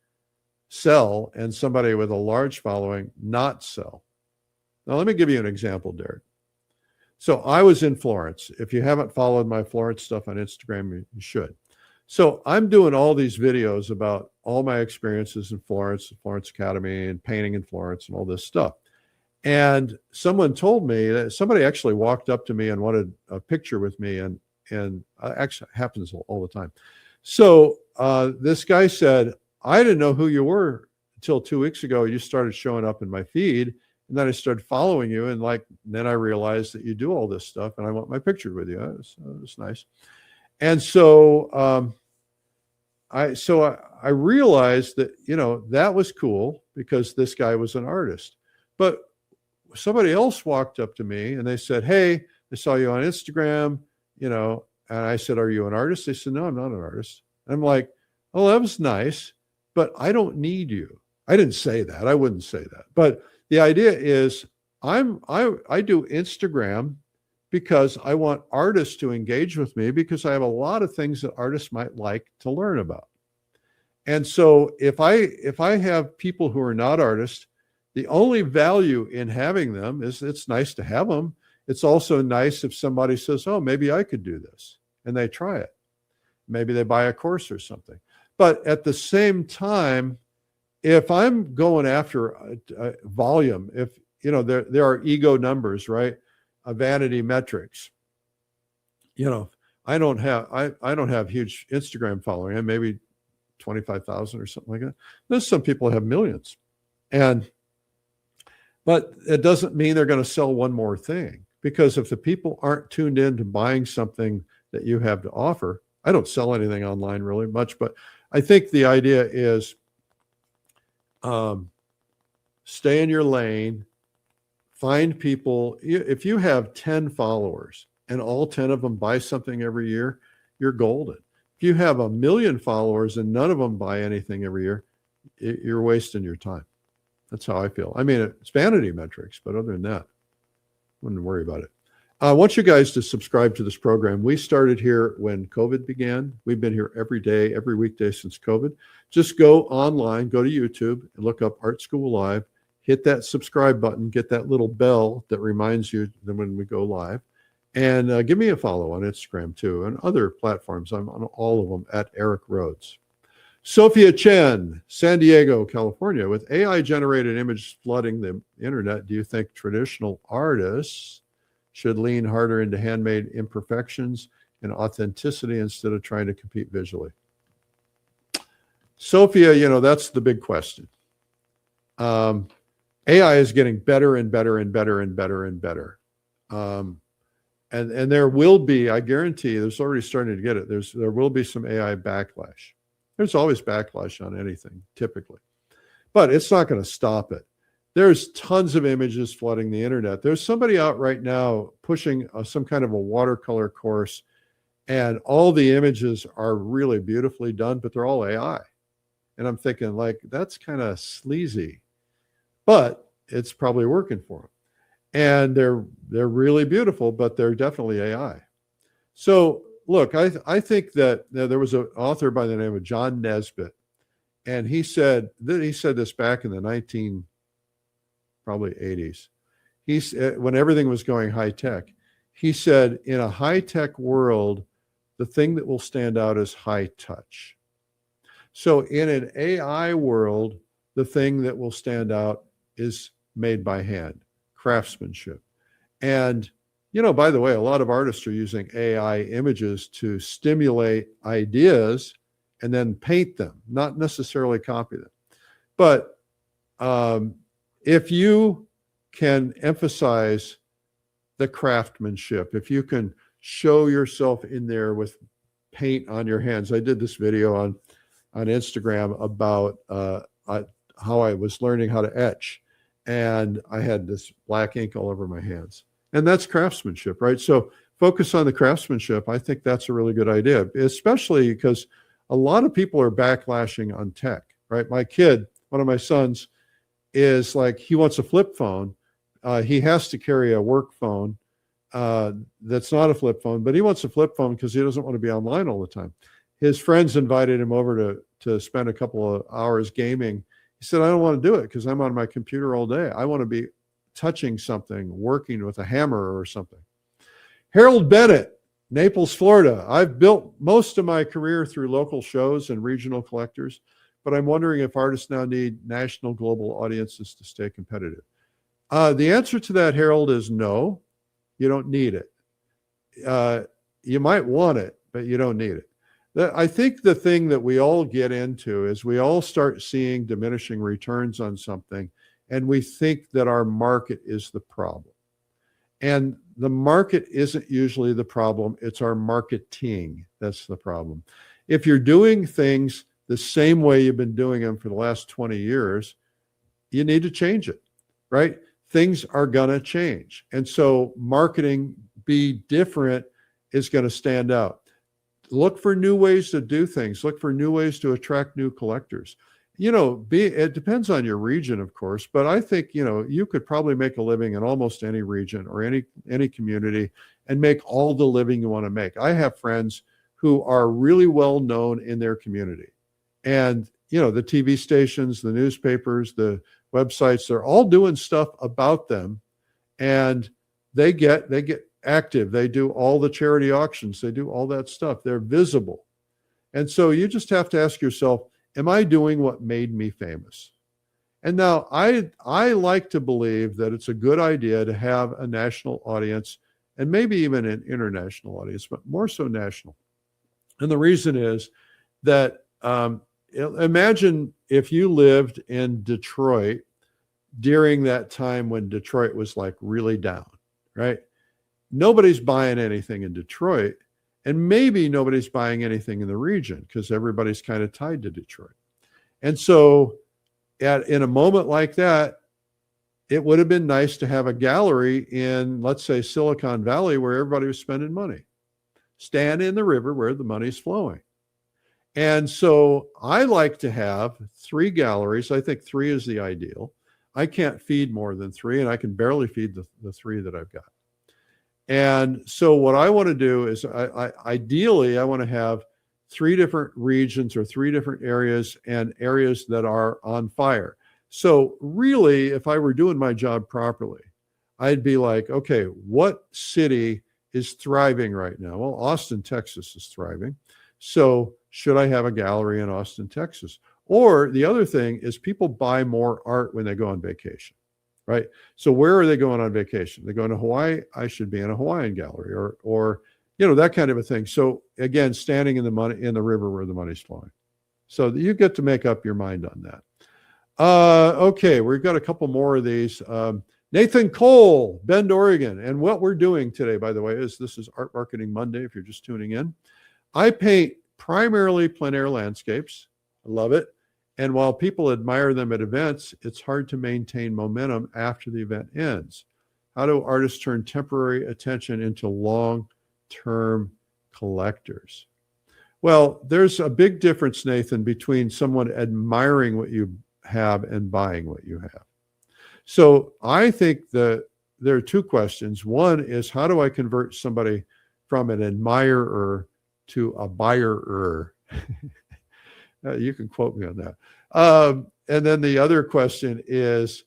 sell and somebody with a large following not sell? Now, let me give you an example, Derek. So I was in Florence. If you haven't followed my Florence stuff on Instagram, you should. So I'm doing all these videos about all my experiences in Florence, the Florence Academy, and painting in Florence and all this stuff. And someone told me that somebody actually walked up to me and wanted a picture with me, and actually happens all the time. So this guy said, I didn't know who you were until 2 weeks ago. You started showing up in my feed, And then I started following you, and then I realized that you do all this stuff, and I want my picture with you. It was nice. And so I realized that, that was cool because this guy was an artist. But somebody else walked up to me and they said, "Hey, I saw you on Instagram, and I said, "Are you an artist?" They said, "No, I'm not an artist." I'm like, "Oh, that was nice, but I don't need you." I didn't say that. I wouldn't say that. But the idea is I do Instagram because I want artists to engage with me, because I have a lot of things that artists might like to learn about. And so if I have people who are not artists, the only value in having them is it's nice to have them. It's also nice if somebody says, "Oh, maybe I could do this," and they try it. Maybe they buy a course or something. But at the same time, if I'm going after a volume, if there are ego numbers, right? Vanity metrics. I don't have huge Instagram following. I maybe 25,000 or something like that. There's some people that have millions, but it doesn't mean they're going to sell one more thing, because if the people aren't tuned in to buying something that you have to offer, I don't sell anything online really much, but I think the idea is stay in your lane, find people. If you have 10 followers and all 10 of them buy something every year, you're golden. If you have 1 million followers and none of them buy anything every year, you're wasting your time. That's how I feel. I mean, it's vanity metrics, but other than that, wouldn't worry about it. I want you guys to subscribe to this program. We started here when COVID began. We've been here every day, every weekday since COVID. Just go online, go to YouTube and look up Art School Live, hit that subscribe button, get that little bell that reminds you that when we go live, and give me a follow on Instagram too, and other platforms. I'm on all of them at Eric Rhoads. Sophia Chen, San Diego, California. With AI-generated images flooding the internet, do you think traditional artists should lean harder into handmade imperfections and authenticity instead of trying to compete visually? Sophia, that's the big question. AI is getting better and better and better and better and better. And there will be, I guarantee you, there's already starting to get it. There will be some AI backlash. There's always backlash on anything, typically, but it's not going to stop it. There's tons of images flooding the internet. There's somebody out right now pushing some kind of a watercolor course, and all the images are really beautifully done, but they're all AI. And I'm thinking, that's kind of sleazy, but it's probably working for them. And they're really beautiful, but they're definitely AI. So look, I think that there was an author by the name of John Nesbitt, and he said this back in the probably 80s. When everything was going high tech, he said, in a high tech world, the thing that will stand out is high touch. So in an AI world, the thing that will stand out is made by hand, craftsmanship. And by the way, a lot of artists are using AI images to stimulate ideas and then paint them, not necessarily copy them. But if you can emphasize the craftsmanship, if you can show yourself in there with paint on your hands. I did this video on Instagram about how I was learning how to etch, and I had this black ink all over my hands. And that's craftsmanship, right? So focus on the craftsmanship. I think that's a really good idea, especially because a lot of people are backlashing on tech, right? My kid, one of my sons, is he wants a flip phone. He has to carry a work phone that's not a flip phone, but he wants a flip phone because he doesn't want to be online all the time. His friends invited him over to spend a couple of hours gaming. He said, I don't want to do it because I'm on my computer all day. I want to be touching something, working with a hammer or something. Harold Bennett, Naples, Florida. I've built most of my career through local shows and regional collectors, but I'm wondering if artists now need national, global audiences to stay competitive. The answer to that, Harold, is no. You don't need it. You might want it, but you don't need it. I think the thing that we all get into is we all start seeing diminishing returns on something, and we think that our market is the problem. And the market isn't usually the problem. It's our marketing that's the problem. If you're doing things the same way you've been doing them for the last 20 years, you need to change it, right? Things are going to change. And so marketing, be different, is going to stand out. Look for new ways to do things. Look for new ways to attract new collectors. It depends on your region, of course, but I think, you could probably make a living in almost any region or any community and make all the living you want to make. I have friends who are really well known in their community. And, the TV stations, the newspapers, the websites, they're all doing stuff about them, and they get active. They do all the charity auctions. They do all that stuff. They're visible. And so you just have to ask yourself, am I doing what made me famous? And now I like to believe that it's a good idea to have a national audience and maybe even an international audience, but more so national. And the reason is that imagine if you lived in Detroit during that time when Detroit was like really down, right? Nobody's buying anything in Detroit, and maybe nobody's buying anything in the region because everybody's kind of tied to Detroit. And so in a moment like that, it would have been nice to have a gallery in, let's say, Silicon Valley, where everybody was spending money. Stand in the river where the money's flowing. And so I like to have 3 galleries. I think 3 is the ideal. I can't feed more than 3, and I can barely feed the 3 that I've got. And so what I want to do is ideally, I want to have 3 different regions or 3 different areas, and areas that are on fire. So really, if I were doing my job properly, I'd be like, okay, what city is thriving right now? Well, Austin, Texas is thriving. So should I have a gallery in Austin, Texas? Or the other thing is, people buy more art when they go on vacation, right? So where are they going on vacation? They're going to Hawaii. I should be in a Hawaiian gallery, or that kind of a thing. So again, standing in the river where the money's flowing. So you get to make up your mind on that. Okay, we've got a couple more of these. Nathan Cole, Bend, Oregon. And what we're doing today, by the way, this is Art Marketing Monday, if you're just tuning in. I paint primarily plein air landscapes. I love it. And while people admire them at events, it's hard to maintain momentum after the event ends. How do artists turn temporary attention into long-term collectors? Well, there's a big difference, Nathan, between someone admiring what you have and buying what you have. So I think that there are 2 questions. One is, how do I convert somebody from an admirer to a buyer? You can quote me on that. And then the other question is,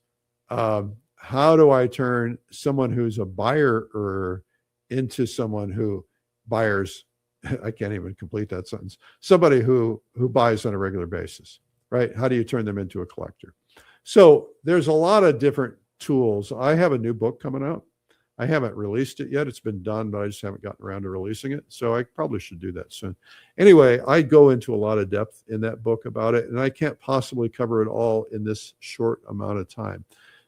how do I turn someone who's a buyer into someone who buyers? I can't even complete that sentence. Somebody who buys on a regular basis, right? How do you turn them into a collector? So there's a lot of different tools. I have a new book coming out. I haven't released it yet. It's been done, but I just haven't gotten around to releasing it. So I probably should do that soon. Anyway, I go into a lot of depth in that book about it, and I can't possibly cover it all in this short amount of time.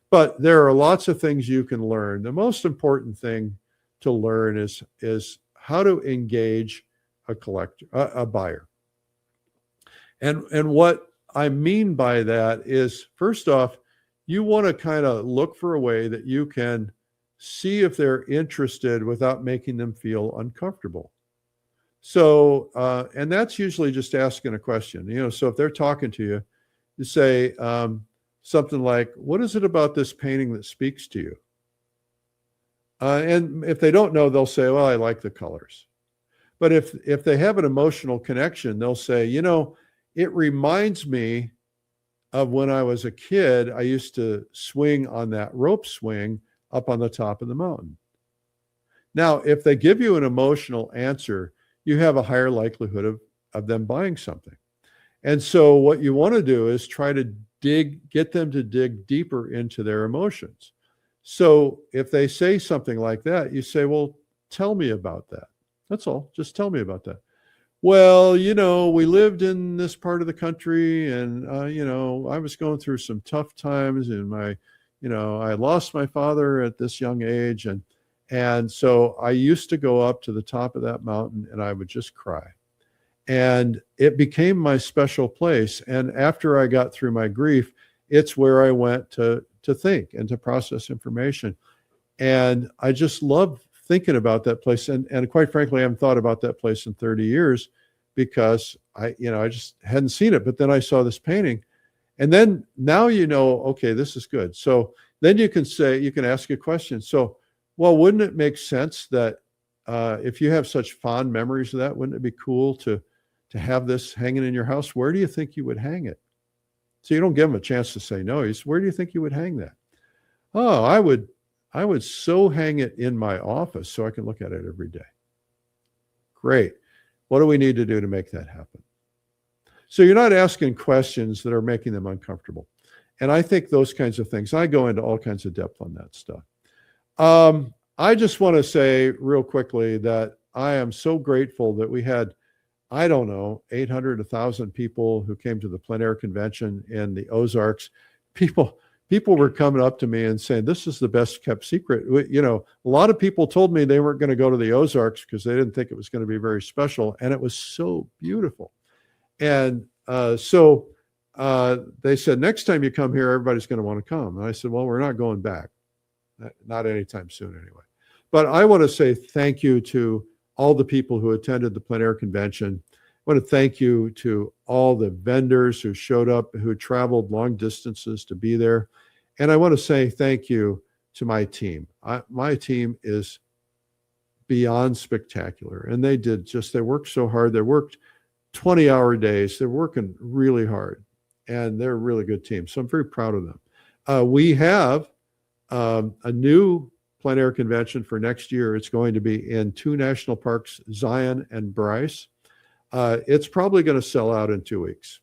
But there are lots of things you can learn. The most important thing to learn is how to engage a collector, a buyer. And what I mean by that is, first off, you want to kind of look for a way that you can see if they're interested without making them feel uncomfortable. So, and that's usually just asking a question. So if they're talking to you, you say something like, what is it about this painting that speaks to you? And if they don't know, they'll say, well, I like the colors. But if they have an emotional connection, they'll say, it reminds me of when I was a kid. I used to swing on that rope swing up on the top of the mountain. Now, if they give you an emotional answer, you have a higher likelihood of them buying something. And so what you want to do is try to get them to dig deeper into their emotions. So if they say something like that, you say, well, tell me about that. That's all. Just tell me about that. Well, we lived in this part of the country, and I was going through some tough times, and I lost my father at this young age, and so I used to go up to the top of that mountain, and I would just cry, and it became my special place. And after I got through my grief, it's where I went to think and to process information. And I just love thinking about that place. And quite frankly, I haven't thought about that place in 30 years because I just hadn't seen it. But then I saw this painting. And then now okay, this is good. So then you can ask a question. So, well, wouldn't it make sense that if you have such fond memories of that, wouldn't it be cool to have this hanging in your house? Where do you think you would hang it? So you don't give them a chance to say no. Where do you think you would hang that? Oh, I would so hang it in my office so I can look at it every day. Great. What do we need to do to make that happen? So you're not asking questions that are making them uncomfortable. And I think those kinds of things, I go into all kinds of depth on that stuff. I just want to say real quickly that I am so grateful that we had, I don't know, 800, 1,000 people who came to the plein air convention in the Ozarks. People were coming up to me and saying, this is the best kept secret. A lot of people told me they weren't going to go to the Ozarks because they didn't think it was going to be very special. And it was so beautiful. And so they said, next time you come here, everybody's going to want to come. And I said, well, we're not going back. Not anytime soon anyway. But I want to say thank you to all the people who attended the plein air convention. I want to thank you to all the vendors who showed up, who traveled long distances to be there. And I want to say thank you to my team. My team is beyond spectacular. And they worked so hard. They worked 20-hour days. They're working really hard. And they're a really good team. So I'm very proud of them. We have a new plein air convention for next year. It's going to be in 2 national parks, Zion and Bryce. It's probably going to sell out in 2 weeks.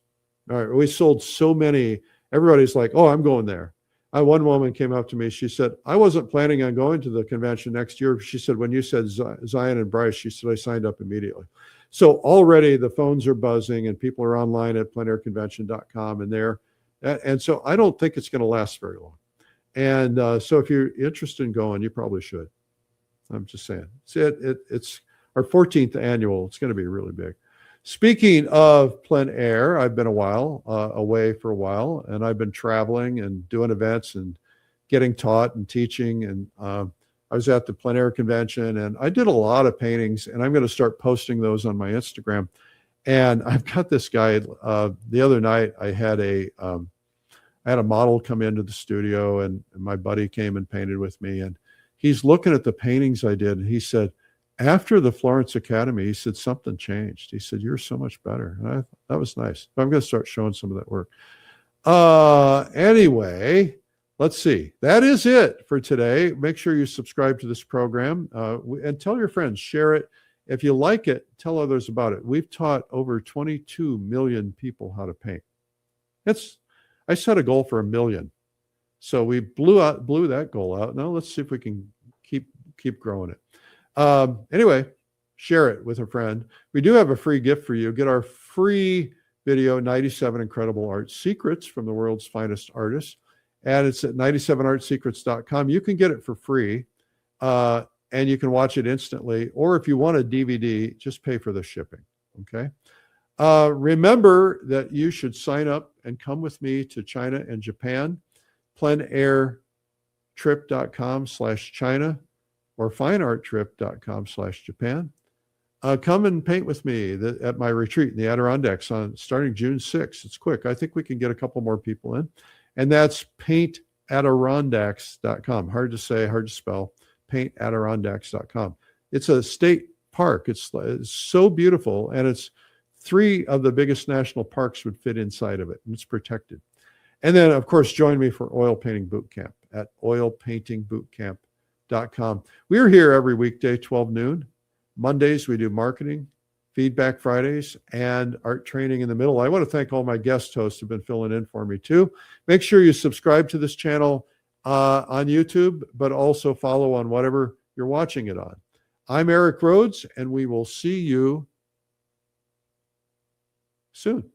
All right, we sold so many. Everybody's like, oh, I'm going there. One woman came up to me. She said, I wasn't planning on going to the convention next year. She said, when you said Zion and Bryce, she said, I signed up immediately. So already the phones are buzzing and people are online at pleinairconvention.com and there. And so I don't think it's going to last very long. And so if you're interested in going, you probably should. I'm just saying. It's our 14th annual. It's going to be really big. Speaking of plein air, I've been away for a while, and I've been traveling and doing events and getting taught and teaching. And I was at the plein air convention, and I did a lot of paintings, and I'm going to start posting those on my Instagram. And I've got this guy. The other night, I had a model come into the studio, and my buddy came and painted with me. And he's looking at the paintings I did, and he said, after the Florence Academy, he said, something changed. He said, you're so much better. And that was nice. I'm going to start showing some of that work. Anyway, let's see. That is it for today. Make sure you subscribe to this program and tell your friends, share it. If you like it, tell others about it. We've taught over 22 million people how to paint. I set a goal for 1 million. So we blew that goal out. Now let's see if we can keep growing it. Anyway, share it with a friend. We do have a free gift for you. Get our free video, 97 Incredible Art Secrets from the world's finest artists. And it's at 97artsecrets.com. You can get it for free, and you can watch it instantly. Or if you want a DVD, just pay for the shipping. Okay. Remember that you should sign up and come with me to China and Japan, pleinairtrip.com/China or finearttrip.com/Japan. Come and paint with me at my retreat in the Adirondacks starting June 6th. It's quick. I think we can get a couple more people in. And that's paintadirondacks.com. Hard to say, hard to spell. Paintadirondacks.com. It's a state park. It's so beautiful, and it's 3 of the biggest national parks would fit inside of it, and it's protected. And then, of course, join me for Oil Painting Boot Camp at oilpaintingbootcamp.com. We're here every weekday, 12 noon. Mondays, we do marketing, feedback Fridays, and art training in the middle. I want to thank all my guest hosts who've been filling in for me, too. Make sure you subscribe to this channel on YouTube, but also follow on whatever you're watching it on. I'm Eric Rhoads, and we will see you soon.